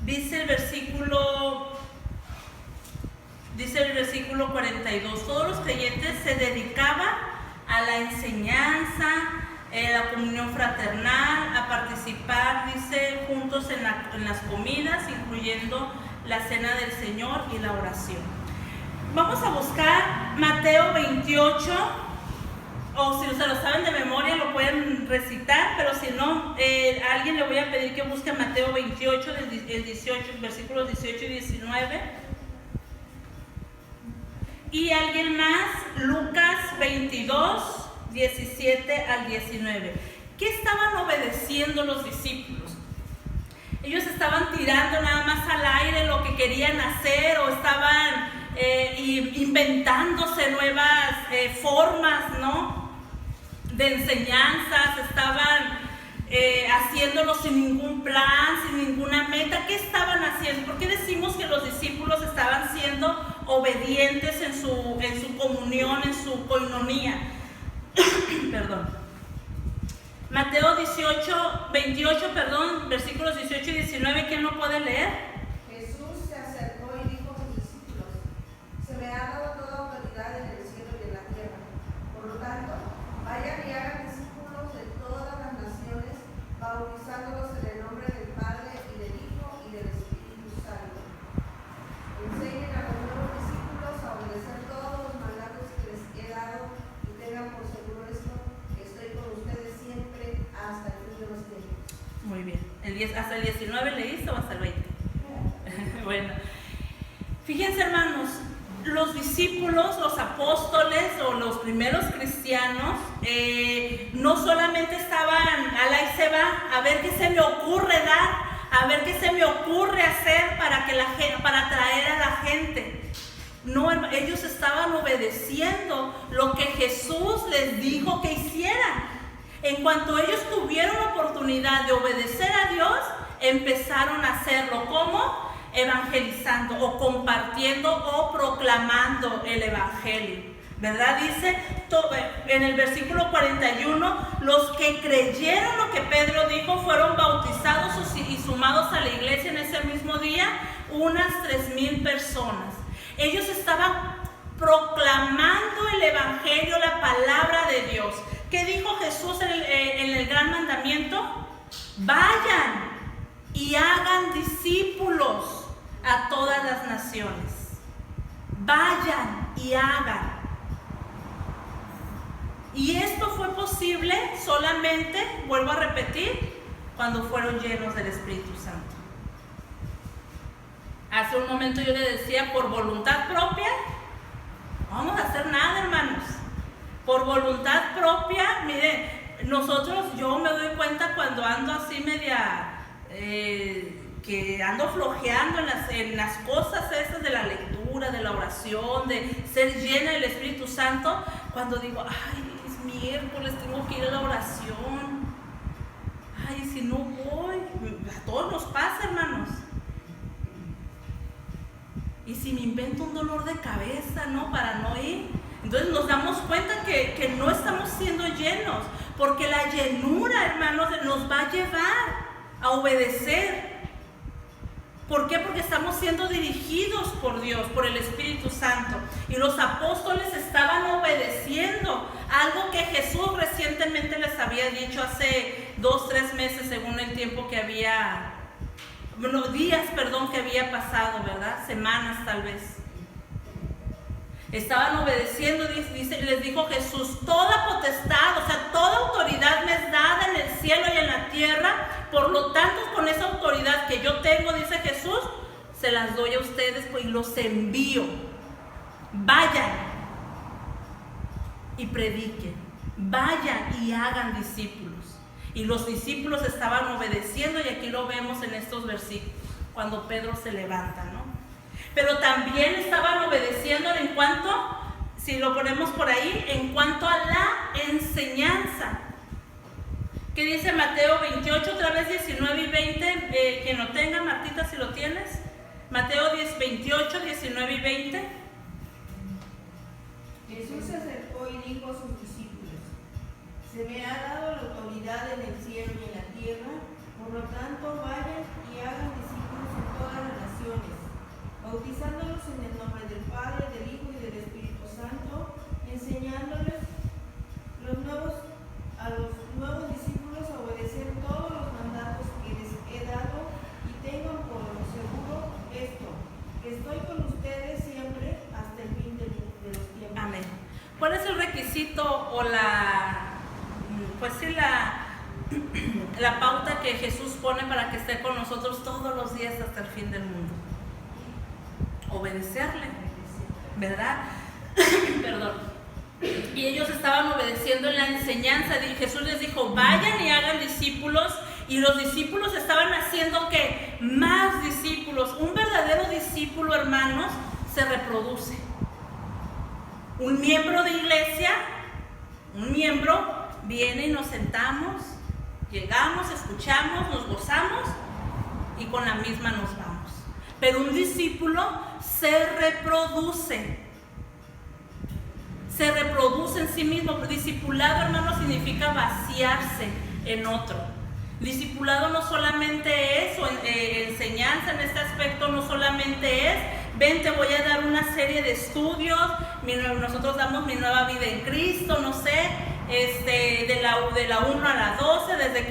Dice el versículo 42, todos los creyentes se dedicaban a la enseñanza, la comunión fraternal, a participar, dice, juntos en las comidas, incluyendo la cena del Señor y la oración. Vamos a buscar Mateo 28, o si se lo saben de memoria lo pueden recitar, pero si no, a alguien le voy a pedir que busque Mateo 28, el 18, versículos 18 y 19. Y alguien más, Lucas 22, 17 al 19. ¿Qué estaban obedeciendo los discípulos? Ellos estaban tirando nada más al aire lo que querían hacer, o estaban inventándose nuevas formas, ¿no?, de enseñanzas, estaban haciéndolo sin ningún plan, sin ninguna meta. ¿Qué estaban haciendo? ¿Por qué decimos que los discípulos estaban siendo obedientes en su comunión, en su coinonía? Perdón. Mateo 28, versículos 18 y 19, ¿quién lo puede leer? Jesús se acercó y dijo a sus discípulos: se me ha dado toda autoridad en el cielo y en la tierra. Por lo tanto, vayan y hagan discípulos de todas las naciones, bautizándolos en el nombre del Padre y del Hijo y del Espíritu Santo. Enseñen a los nuevos discípulos a obedecer todos los mandatos que les he dado, y tengan por seguro esto, que estoy con ustedes siempre hasta el fin de los tiempos. Muy bien. ¿Hasta el 19 leíste o hasta el 20? Bueno, fíjense, hermanos, los discípulos, los apóstoles o los primeros cristianos no solamente estaban a la y se va, a ver qué se me ocurre dar, a ver qué se me ocurre hacer para atraer a la gente. No, ellos estaban obedeciendo lo que Jesús les dijo que hicieran. En cuanto ellos tuvieron la oportunidad de obedecer a Dios, empezaron a hacerlo. ¿Cómo? Evangelizando, o compartiendo, o proclamando el evangelio, ¿verdad? Dice en el versículo 41, los que creyeron lo que Pedro dijo fueron bautizados y sumados a la iglesia en ese mismo día, unas 3,000 personas. Ellos estaban proclamando el evangelio, la palabra de Dios. ¿Qué dijo Jesús en el gran mandamiento? Vayan y hagan discípulos a todas las naciones. Vayan y hagan. Y esto fue posible solamente, vuelvo a repetir, cuando fueron llenos del Espíritu Santo. Hace un momento yo le decía, por voluntad propia, no vamos a hacer nada, hermanos. Por voluntad propia, miren, yo me doy cuenta cuando ando así media, que ando flojeando en las cosas esas de la lectura, de la oración, de ser llena del Espíritu Santo, cuando digo, ay, es miércoles, tengo que ir a la oración, ay, si no voy, a todos nos pasa, hermanos. Y si me invento un dolor de cabeza, ¿no?, para no ir. Entonces nos damos cuenta que no estamos siendo llenos, porque la llenura, hermanos, nos va a llevar a obedecer. ¿Por qué? Porque estamos siendo dirigidos por Dios, por el Espíritu Santo. Y los apóstoles estaban obedeciendo algo que Jesús recientemente les había dicho hace 2-3 meses, según el tiempo que había, días, que había pasado, ¿verdad? Semanas tal vez. Estaban obedeciendo, les dijo Jesús, toda potestad, o sea, toda autoridad me es dada en el cielo y en la tierra, por lo tanto, con esa autoridad que yo tengo, dice Jesús, se las doy a ustedes y los envío. Vayan y prediquen, vayan y hagan discípulos. Y los discípulos estaban obedeciendo, y aquí lo vemos en estos versículos, cuando Pedro se levanta, ¿no? Pero también estaban obedeciendo en cuanto, si lo ponemos por ahí, en cuanto a la enseñanza. ¿Qué dice Mateo 28, otra vez 19 y 20? Quien lo tenga, Martita, si lo tienes. Mateo 28, 19 y 20. Jesús se acercó y dijo a sus discípulos: se me ha dado la autoridad en el cielo y en la tierra, por lo tanto vayan y hagan discípulos en todas las naciones, bautizándolos en el nombre del Padre, del Hijo y del Espíritu Santo, enseñándoles a los nuevos discípulos a obedecer todos los mandatos que les he dado, y tengan por seguro esto, que estoy con ustedes siempre hasta el fin de los tiempos. Amén. ¿Cuál es el requisito o la pauta que Jesús pone para que esté con nosotros todos los días hasta el fin del mundo? Obedecerle, ¿verdad? Perdón. Y ellos estaban obedeciendo en la enseñanza. Jesús les dijo, vayan y hagan discípulos. Y los discípulos estaban haciendo ¿qué? Más discípulos. Un verdadero discípulo, hermanos, se reproduce. Un miembro de iglesia, viene y nos sentamos, llegamos, escuchamos, nos gozamos y con la misma nos vamos. Pero un discípulo se reproduce en sí mismo. Discipulado, hermano, significa vaciarse en otro. Discipulado no solamente es enseñanza en este aspecto, no solamente es ven, te voy a dar una serie de estudios, nosotros damos mi nueva vida en Cristo, no sé, de la 1 a la 12, desde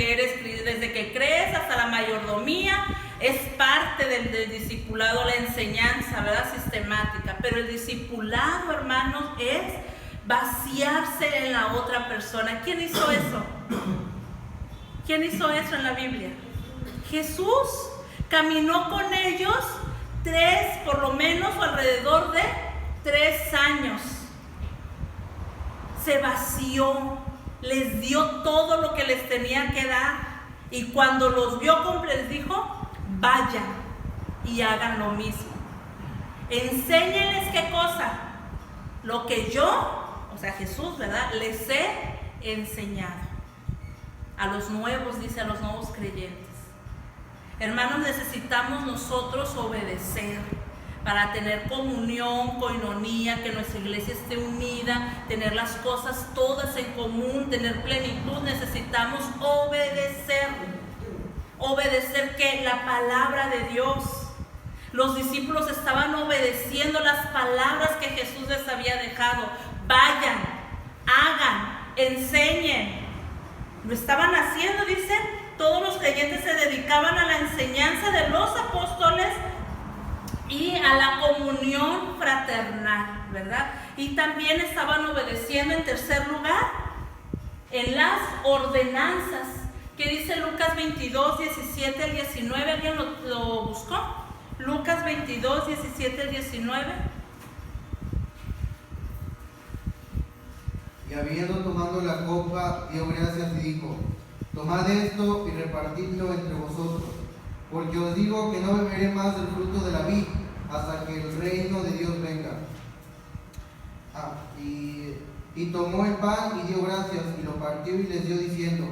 que crees hasta la mayordomía. Es parte del discipulado, la enseñanza, ¿verdad? Sistemática. Pero el discipulado, hermanos, es vaciarse en la otra persona. ¿Quién hizo eso? ¿Quién hizo eso en la Biblia? Jesús caminó con ellos por lo menos, o alrededor de 3 años. Se vació, les dio todo lo que les tenía que dar. Y cuando los vio, les dijo, vayan y hagan lo mismo. Enséñenles qué cosa, lo que yo, o sea Jesús, ¿verdad?, les he enseñado. A los nuevos, dice, a los nuevos creyentes. Hermanos, necesitamos nosotros obedecer para tener comunión, coinonía, que nuestra iglesia esté unida, tener las cosas todas en común, tener plenitud. Necesitamos obedecer. Obedecer ¿qué? La palabra de Dios. Los discípulos estaban obedeciendo las palabras que Jesús les había dejado. Vayan, hagan, enseñen. Lo estaban haciendo, dice. Todos los creyentes se dedicaban a la enseñanza de los apóstoles y a la comunión fraternal, ¿verdad? Y también estaban obedeciendo, en tercer lugar, en las ordenanzas. ¿Qué dice Lucas 22, 17 al 19? ¿Alguien lo buscó? Lucas 22, 17 al 19. Y habiendo tomado la copa, dio gracias y dijo: tomad esto y repartidlo entre vosotros, porque os digo que no beberé más del fruto de la vid hasta que el reino de Dios venga. Y tomó el pan y dio gracias y lo partió y les dio diciendo: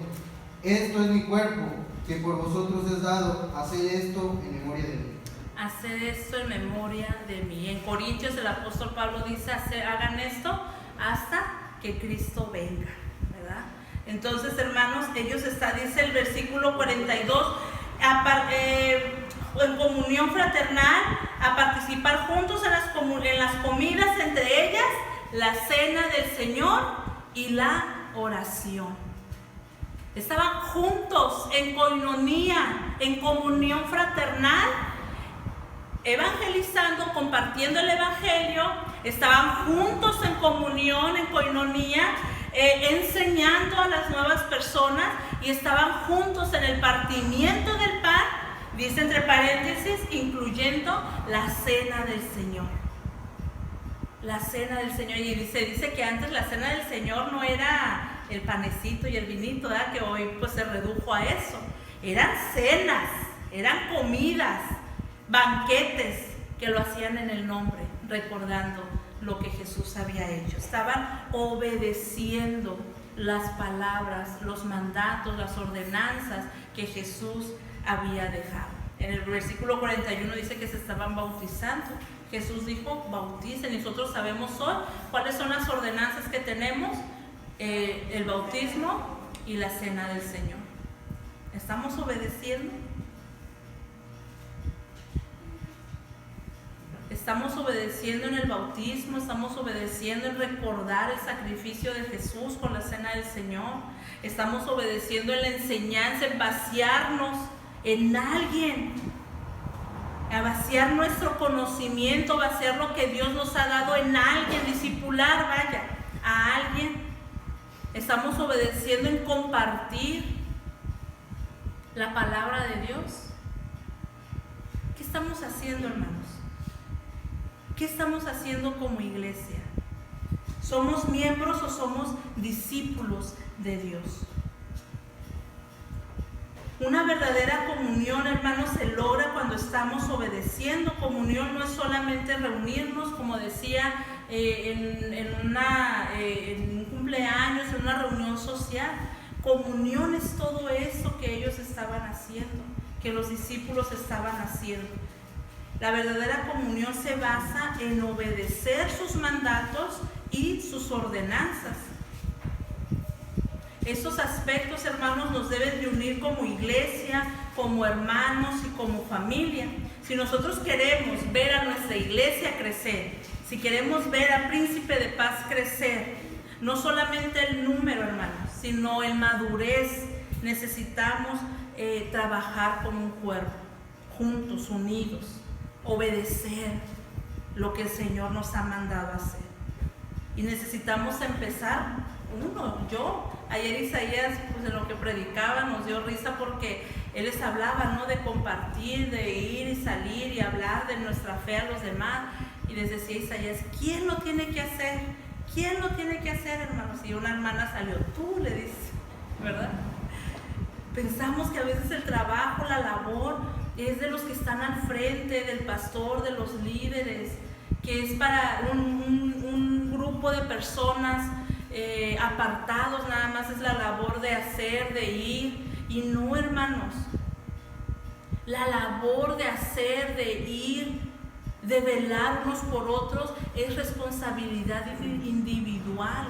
esto es mi cuerpo, que por vosotros es dado, haced esto en memoria de mí. Haced esto en memoria de mí. En Corintios el apóstol Pablo dice, hagan esto hasta que Cristo venga, ¿verdad? Entonces, hermanos, dice el versículo 42, en comunión fraternal, a participar juntos en las comidas, entre ellas la cena del Señor y la oración. Estaban juntos en coinonía, en comunión fraternal, evangelizando, compartiendo el evangelio. Estaban juntos en comunión, en coinonía, enseñando a las nuevas personas, y estaban juntos en el partimiento del pan, dice entre paréntesis, incluyendo la cena del Señor. La cena del Señor. Y dice que antes la cena del Señor no era el panecito y el vinito, ¿verdad? Que hoy pues se redujo a eso. Eran cenas, eran comidas, banquetes que lo hacían en el nombre, recordando lo que Jesús había hecho. Estaban obedeciendo las palabras, los mandatos, las ordenanzas que Jesús había dejado. En el versículo 41 dice que se estaban bautizando. Jesús dijo, bauticen. Y nosotros sabemos hoy cuáles son las ordenanzas que tenemos: el bautismo y la cena del Señor. ¿Estamos obedeciendo? Estamos obedeciendo en el bautismo, estamos obedeciendo en recordar el sacrificio de Jesús con la cena del Señor. Estamos obedeciendo en la enseñanza, en vaciarnos en alguien, a vaciar nuestro conocimiento, vaciar lo que Dios nos ha dado en alguien, discipular, vaya, a alguien. Estamos obedeciendo en compartir la palabra de Dios. ¿Qué estamos haciendo, hermanos? ¿Qué estamos haciendo como iglesia? ¿Somos miembros o somos discípulos de Dios? Una verdadera comunión, hermanos, se logra cuando estamos obedeciendo. Comunión no es solamente reunirnos, como decía, en un cumpleaños, en una reunión social. Comunión es todo eso que ellos estaban haciendo, que los discípulos estaban haciendo. La verdadera comunión se basa en obedecer sus mandatos y sus ordenanzas. Esos aspectos, hermanos, nos deben de unir como iglesia, como hermanos y como familia. Si nosotros queremos ver a nuestra iglesia crecer, si queremos ver a Príncipe de Paz crecer, no solamente el número, hermanos, sino en madurez, necesitamos trabajar como un cuerpo, juntos, unidos, obedecer lo que el Señor nos ha mandado hacer. Y necesitamos empezar ayer Isaías, pues en lo que predicaba, nos dio risa porque él les hablaba, ¿no?, de compartir, de ir y salir y hablar de nuestra fe a los demás. Y les decía Isaías, ¿quién lo tiene que hacer? ¿Quién lo tiene que hacer, hermanos? Y una hermana salió, tú, le dice, ¿verdad? Pensamos que a veces el trabajo, la labor, es de los que están al frente, del pastor, de los líderes, que es para un grupo de personas apartados, nada más es la labor de hacer, de ir. Y no, hermanos, la labor de hacer, de ir, de velar unos por otros es responsabilidad individual.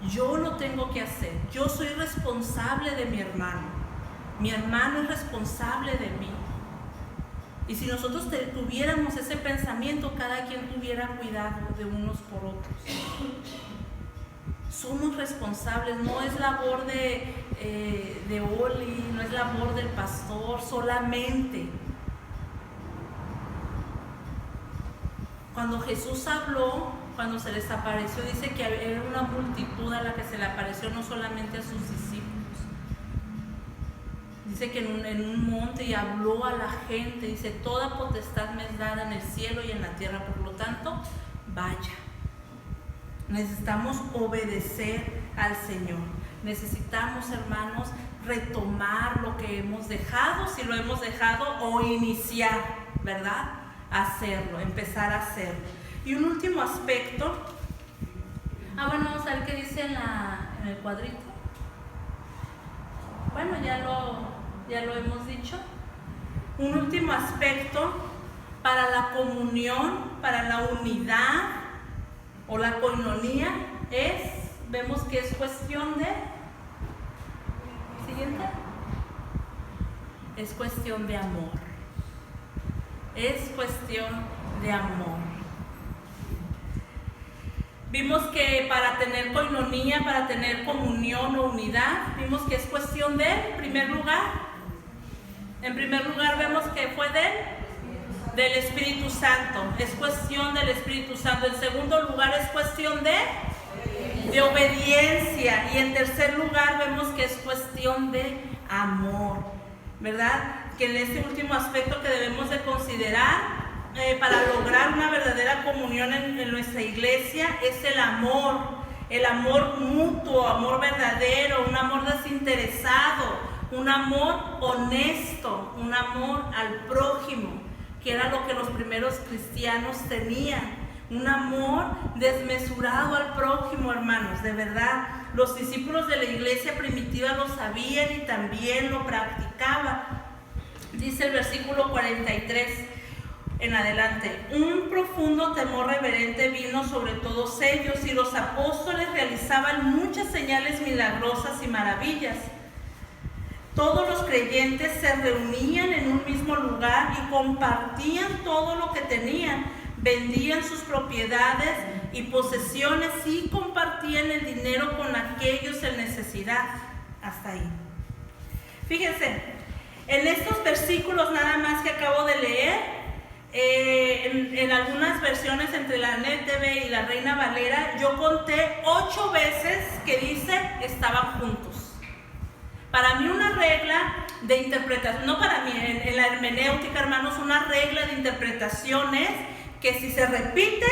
Yo lo tengo que hacer, yo soy responsable de mi hermano es responsable de mí. Y si nosotros tuviéramos ese pensamiento, cada quien tuviera cuidado de unos por otros. Somos responsables, no es labor de Oli, no es labor del pastor solamente. Cuando Jesús habló, cuando se les apareció, dice que era una multitud a la que se le apareció, no solamente a sus discípulos. Dice que en un monte y habló a la gente, dice, toda potestad me es dada en el cielo y en la tierra, por lo tanto, vaya. Necesitamos obedecer al Señor. Necesitamos, hermanos, retomar lo que hemos dejado, si lo hemos dejado, o iniciar, ¿verdad? Hacerlo, empezar a hacerlo. Y un último aspecto. Bueno, vamos a ver qué dice en el cuadrito. Bueno, ya lo hemos dicho. Un último aspecto para la comunión, para la unidad o la coinonía vemos que es cuestión de, siguiente, es cuestión de amor. Es cuestión de amor. Vimos que para tener coinonía, para tener comunión o unidad, vimos que es cuestión de, en primer lugar, vemos que fue del Espíritu Santo. Es cuestión del Espíritu Santo. En segundo lugar, es cuestión de obediencia. Y en tercer lugar, vemos que es cuestión de amor, ¿verdad? Que en este último aspecto que debemos de considerar para lograr una verdadera comunión en nuestra iglesia es el amor mutuo, amor verdadero, un amor desinteresado, un amor honesto, un amor al prójimo, que era lo que los primeros cristianos tenían, un amor desmesurado al prójimo, hermanos, de verdad. Los discípulos de la iglesia primitiva lo sabían y también lo practicaban. Dice el versículo 43 en adelante: un profundo temor reverente vino sobre todos ellos, y los apóstoles realizaban muchas señales milagrosas y maravillas. Todos los creyentes se reunían en un mismo lugar y compartían todo lo que tenían, vendían sus propiedades y posesiones y compartían el dinero con aquellos en necesidad. Hasta ahí. Fíjense, en estos versículos nada más que acabo de leer, en algunas versiones entre la NTV y la Reina Valera, yo conté 8 veces que dice estaban juntos. Para mí una regla de interpretación, no para mí, en la hermenéutica, hermanos, una regla de interpretación es que si se repite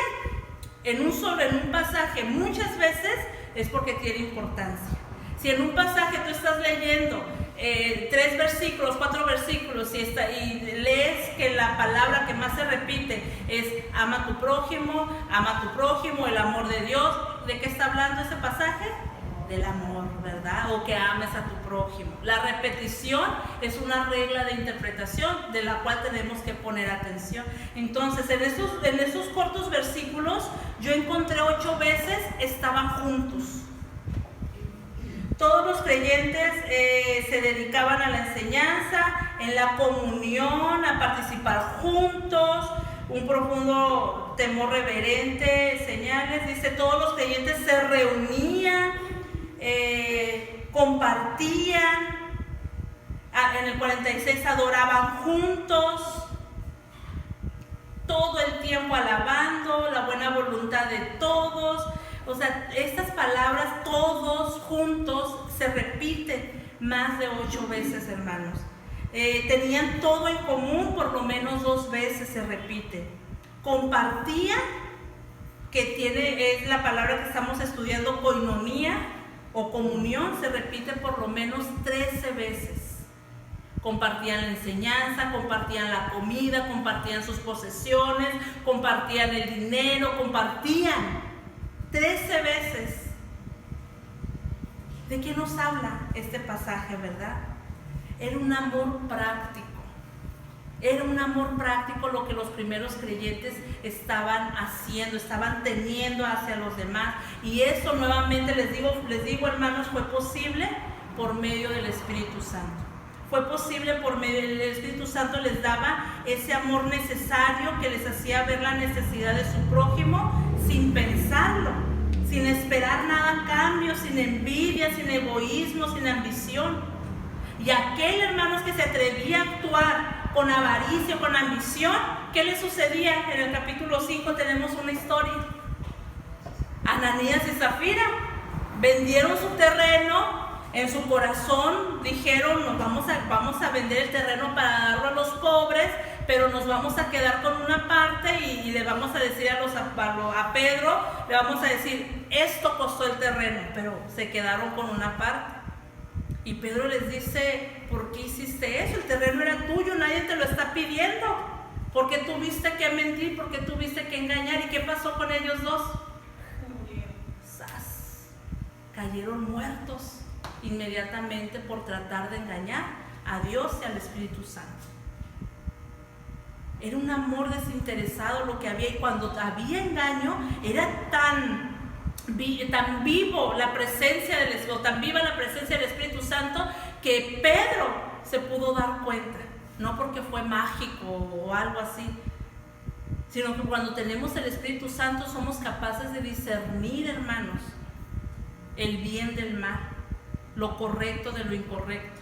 en un pasaje muchas veces es porque tiene importancia. Si en un pasaje tú estás leyendo 3 versículos, 4 versículos y lees que la palabra que más se repite es ama a tu prójimo, el amor de Dios, ¿de qué está hablando ese pasaje? Del amor, ¿verdad? O que ames a tu prójimo. La repetición es una regla de interpretación de la cual tenemos que poner atención. Entonces, en esos cortos versículos yo encontré 8 veces estaban juntos. Todos los creyentes se dedicaban a la enseñanza, en la comunión, a participar juntos, un profundo temor reverente, señales. Dice, todos los creyentes se reunían, compartían. En el 46 adoraban juntos, todo el tiempo alabando la buena voluntad de todos. O sea, estas palabras todos juntos se repiten más de 8 veces, hermanos. Tenían todo en común, por lo menos 2 veces se repite. Compartían, que es la palabra que estamos estudiando, koinonía o comunión, se repite por lo menos 13 veces. Compartían la enseñanza, compartían la comida, compartían sus posesiones, compartían el dinero, compartían 13 veces. ¿De qué nos habla este pasaje, verdad? Era un amor práctico. Era un amor práctico lo que los primeros creyentes estaban haciendo, estaban teniendo hacia los demás. Y eso nuevamente les digo, hermanos, fue posible por medio del Espíritu Santo. Fue posible por medio del Espíritu Santo, les daba ese amor necesario que les hacía ver la necesidad de su prójimo sin pensarlo, sin esperar nada a cambio, sin envidia, sin egoísmo, sin ambición. Y aquel, hermanos, que se atrevía a actuar con avaricia, con ambición, ¿qué le sucedía? En el capítulo 5 tenemos una historia. Ananías y Zafira vendieron su terreno. En su corazón dijeron, vamos a vender el terreno para darlo a los pobres, pero nos vamos a quedar con una parte y le vamos a decir a Pedro, le vamos a decir, esto costó el terreno, pero se quedaron con una parte. Y Pedro les dice, ¿por qué hiciste eso? El terreno era tuyo, nadie te lo está pidiendo. ¿Por qué tuviste que mentir? ¿Por qué tuviste que engañar? ¿Y qué pasó con ellos dos? ¡Sas! Cayeron muertos inmediatamente por tratar de engañar a Dios y al Espíritu Santo. Era un amor desinteresado lo que había, y cuando había engaño era tan vivo la presencia tan viva la presencia del Espíritu Santo, que Pedro se pudo dar cuenta, no porque fue mágico o algo así, sino que cuando tenemos el Espíritu Santo somos capaces de discernir, hermanos, el bien del mal, lo correcto de lo incorrecto.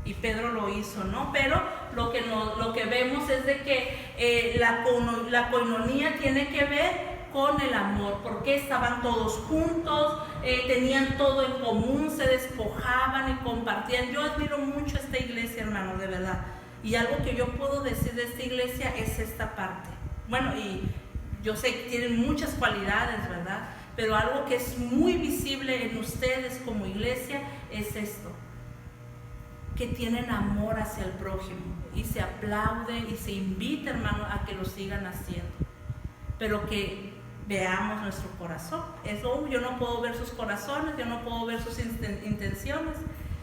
Y Pedro lo hizo, ¿no? Pero lo que vemos es de que la coinonía tiene que ver con el amor, porque estaban todos juntos, tenían todo en común, se despojaban y compartían. Yo admiro mucho esta iglesia, hermanos, de verdad. Y algo que yo puedo decir de esta iglesia es esta parte. Bueno, y yo sé que tienen muchas cualidades, ¿verdad? Pero algo que es muy visible en ustedes como iglesia es esto, que tienen amor hacia el prójimo y se aplaude y se invita, hermano, a que lo sigan haciendo, pero que veamos nuestro corazón. Eso, yo no puedo ver sus corazones, yo no puedo ver sus intenciones.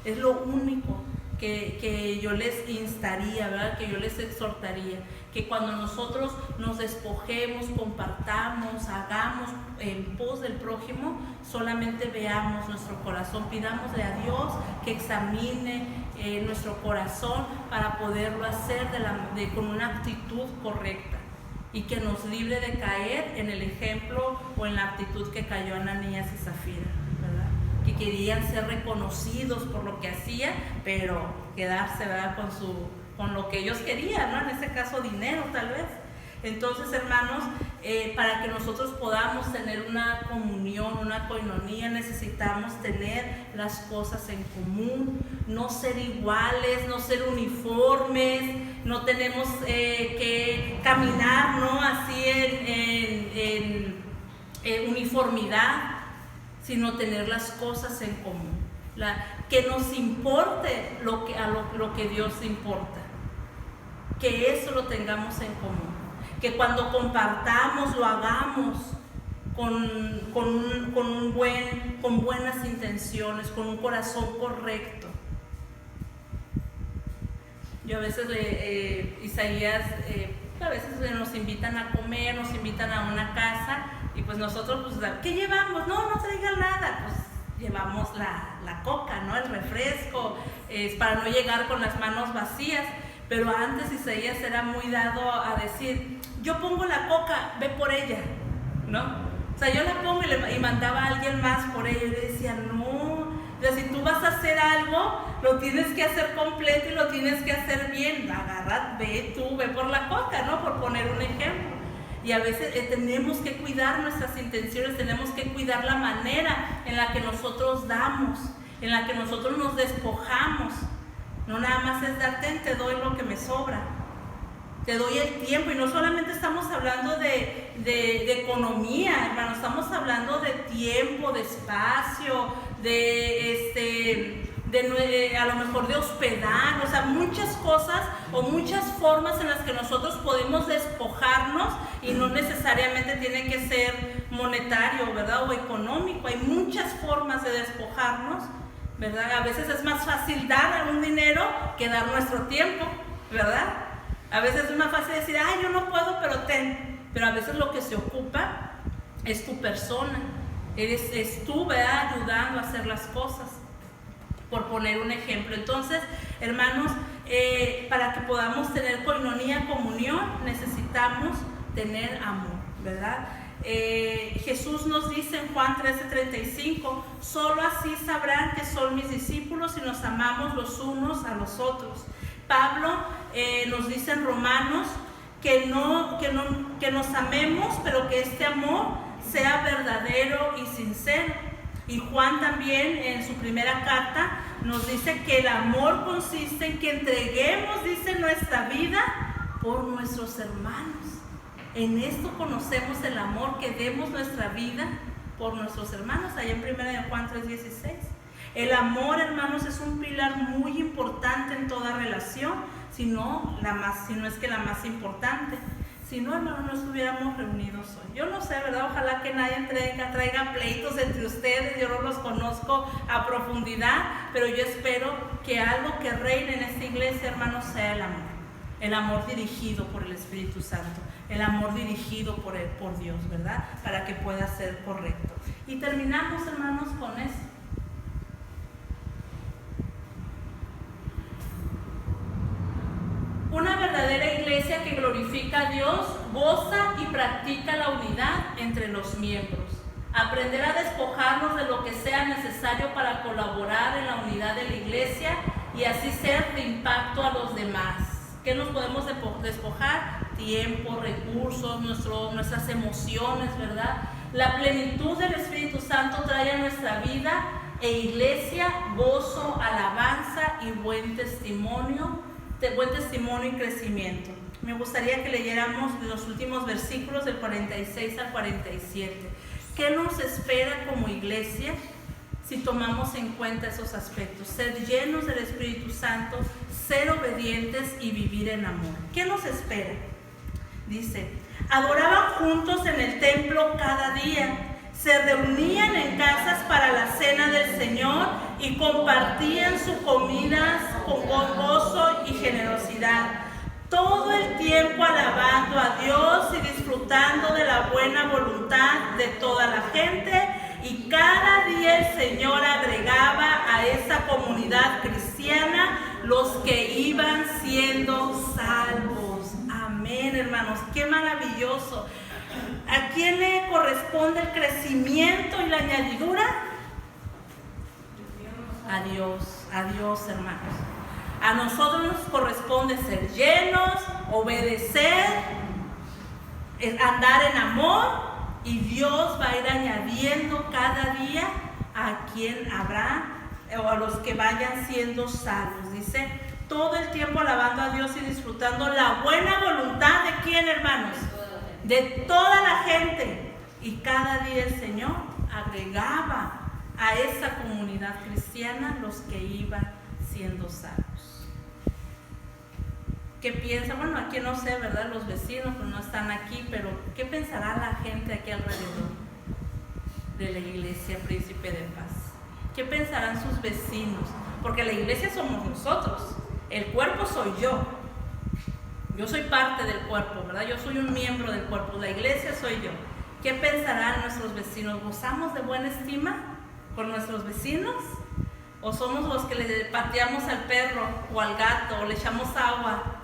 Es lo único que yo les instaría, ¿verdad? Que yo les exhortaría, que cuando nosotros nos despojemos, compartamos, hagamos en pos del prójimo, solamente veamos nuestro corazón, pidámosle a Dios que examine nuestro corazón para poderlo hacer con una actitud correcta, y que nos libre de caer en el ejemplo o en la actitud que cayó Ananías y Zafira, ¿verdad? Que querían ser reconocidos por lo que hacían, pero quedarse, ¿verdad?, con lo que ellos querían, ¿no? En ese caso dinero tal vez. Entonces, hermanos, para que nosotros podamos tener una comunión, una coinonía, necesitamos tener las cosas en común, no ser iguales, no ser uniformes, no tenemos que caminar, ¿no?, así en uniformidad, sino tener las cosas en común. Que nos importe lo que Dios importa, que eso lo tengamos en común, que cuando compartamos lo hagamos con buenas intenciones, con un corazón correcto. Yo a veces, Isaías, a veces nos invitan a comer, nos invitan a una casa, y pues nosotros, pues, ¿qué llevamos? No traigan nada, pues llevamos la coca, ¿no?, el refresco, para no llegar con las manos vacías. Pero antes Isaías era muy dado a decir, yo pongo la coca, ve por ella, ¿no? O sea, yo la pongo y mandaba a alguien más por ella. Y le decía, no, o sea, si tú vas a hacer algo, lo tienes que hacer completo y lo tienes que hacer bien. Agarra, ve por la coca, ¿no?, por poner un ejemplo. Y a veces tenemos que cuidar nuestras intenciones, tenemos que cuidar la manera en la que nosotros damos, en la que nosotros nos despojamos. No nada más es darte, te doy lo que me sobra, te doy el tiempo. Y no solamente estamos hablando de economía, hermano, estamos hablando de tiempo, de espacio, a lo mejor de hospedar, o sea, muchas cosas o muchas formas en las que nosotros podemos despojarnos, y no necesariamente tiene que ser monetario, ¿verdad?, o económico. Hay muchas formas de despojarnos, ¿verdad? A veces es más fácil dar un dinero que dar nuestro tiempo, ¿verdad? A veces es más fácil decir, yo no puedo, pero ten. Pero a veces lo que se ocupa es tu persona, es tú, ¿verdad?, ayudando a hacer las cosas, por poner un ejemplo. Entonces, hermanos, para que podamos tener coinonía, comunión, necesitamos tener amor, ¿verdad? Jesús nos dice en Juan 13:35, solo así sabrán que son mis discípulos si nos amamos los unos a los otros. Pablo nos dice en Romanos que nos amemos, pero que este amor sea verdadero y sincero. Y Juan también en su primera carta nos dice que el amor consiste en que entreguemos, dice, nuestra vida por nuestros hermanos. En esto conocemos el amor, que demos nuestra vida por nuestros hermanos, allá en 1 Juan 3:16. El amor, hermanos, es un pilar muy importante en toda relación, si no es que la más importante. Si no, hermanos, no estuviéramos reunidos hoy. Yo no sé, ¿verdad? Ojalá que nadie traiga pleitos entre ustedes. Yo no los conozco a profundidad, pero yo espero que algo que reine en esta iglesia, hermanos, sea el amor. El amor dirigido por el Espíritu Santo, el amor dirigido por Dios, ¿verdad? Para que pueda ser correcto. Y terminamos, hermanos, con esto. entre los miembros. Aprender a despojarnos de lo que sea necesario para colaborar en la unidad de la iglesia y así ser de impacto a los demás. ¿Qué nos podemos despojar? Tiempo, recursos, nuestras emociones, ¿verdad? La plenitud del Espíritu Santo trae a nuestra vida e iglesia gozo, alabanza y buen testimonio y crecimiento. Me gustaría que leyéramos los últimos versículos del 46 al 47. ¿Qué nos espera como iglesia si tomamos en cuenta esos aspectos? Ser llenos del Espíritu Santo, ser obedientes y vivir en amor. ¿Qué nos espera? Dice, adoraban juntos en el templo cada día, se reunían en casas para la cena del Señor y compartían sus comidas con gozo y generosidad. Todo el tiempo alabando a Dios y disfrutando de la buena voluntad de toda la gente, y cada día el Señor agregaba a esa comunidad cristiana los que iban siendo salvos. Amén, hermanos, qué maravilloso. ¿A quién le corresponde el crecimiento y la añadidura? A Dios, hermanos. A nosotros nos corresponde ser llenos, obedecer, andar en amor, y Dios va a ir añadiendo cada día a quien habrá o a los que vayan siendo salvos. Dice, todo el tiempo alabando a Dios y disfrutando la buena voluntad de quién, hermanos, de toda la gente. Y cada día el Señor agregaba a esa comunidad cristiana los que iban siendo salvos. ¿Qué piensan? Bueno, aquí no sé, ¿verdad? Los vecinos pues no están aquí, pero ¿qué pensará la gente aquí alrededor de la iglesia Príncipe de Paz? ¿Qué pensarán sus vecinos? Porque la iglesia somos nosotros, el cuerpo soy yo. Yo soy parte del cuerpo, ¿verdad? Yo soy un miembro del cuerpo, la iglesia soy yo. ¿Qué pensarán nuestros vecinos? ¿Gozamos de buena estima con nuestros vecinos? ¿O somos los que le pateamos al perro o al gato o le echamos agua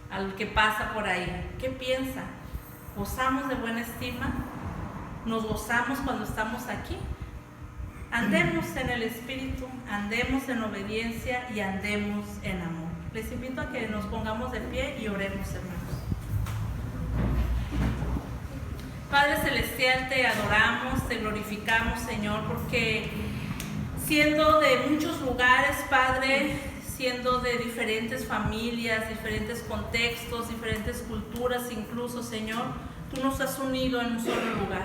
al que pasa por ahí? ¿Qué piensa? ¿Gozamos de buena estima? ¿Nos gozamos cuando estamos aquí? Andemos en el Espíritu, andemos en obediencia y andemos en amor. Les invito a que nos pongamos de pie y oremos, hermanos. Padre Celestial, te adoramos, te glorificamos, Señor, porque siendo de muchos lugares, Padre, siendo de diferentes familias, diferentes contextos, diferentes culturas incluso, Señor, tú nos has unido en un solo lugar.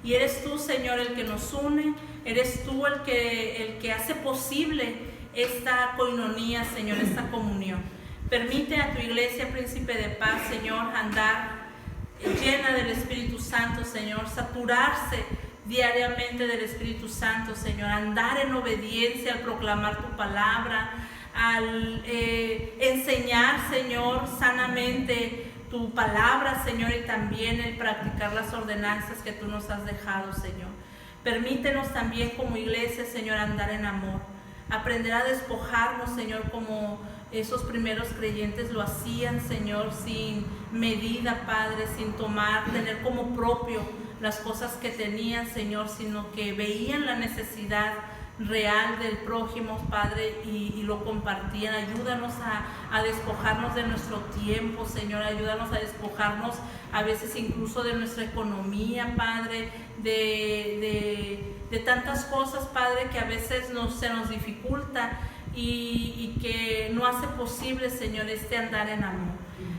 Y eres tú, Señor, el que nos une, eres tú el que hace posible esta coinonía, Señor, esta comunión. Permite a tu iglesia, Príncipe de Paz, Señor, andar llena del Espíritu Santo, Señor, saturarse diariamente del Espíritu Santo, Señor, andar en obediencia al proclamar tu palabra, al enseñar, Señor, sanamente tu palabra, Señor, y también el practicar las ordenanzas que tú nos has dejado, Señor. Permítenos también como iglesia, Señor, andar en amor, aprender a despojarnos, Señor, como esos primeros creyentes lo hacían, Señor, sin medida, Padre, sin tener como propio las cosas que tenían, Señor, sino que veían la necesidad real del prójimo, Padre, y lo compartían. Ayúdanos a despojarnos de nuestro tiempo, Señor, ayúdanos a despojarnos a veces incluso de nuestra economía, Padre, de tantas cosas, Padre, que a veces se nos dificulta y que no hace posible, Señor, andar en amor.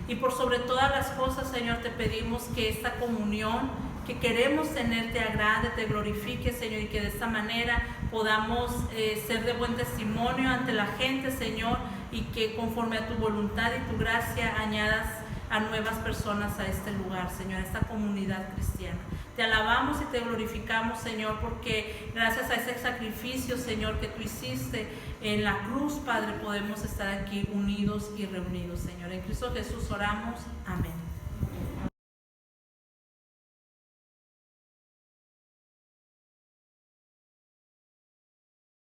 Y por sobre todas las cosas, Señor, te pedimos que esta comunión que queremos tener te agrade, te glorifique, Señor, y que de esta manera podamos ser de buen testimonio ante la gente, Señor, y que conforme a tu voluntad y tu gracia añadas a nuevas personas a este lugar, Señor, a esta comunidad cristiana. Te alabamos y te glorificamos, Señor, porque gracias a ese sacrificio, Señor, que tú hiciste en la cruz, Padre, podemos estar aquí unidos y reunidos, Señor. En Cristo Jesús oramos. Amén.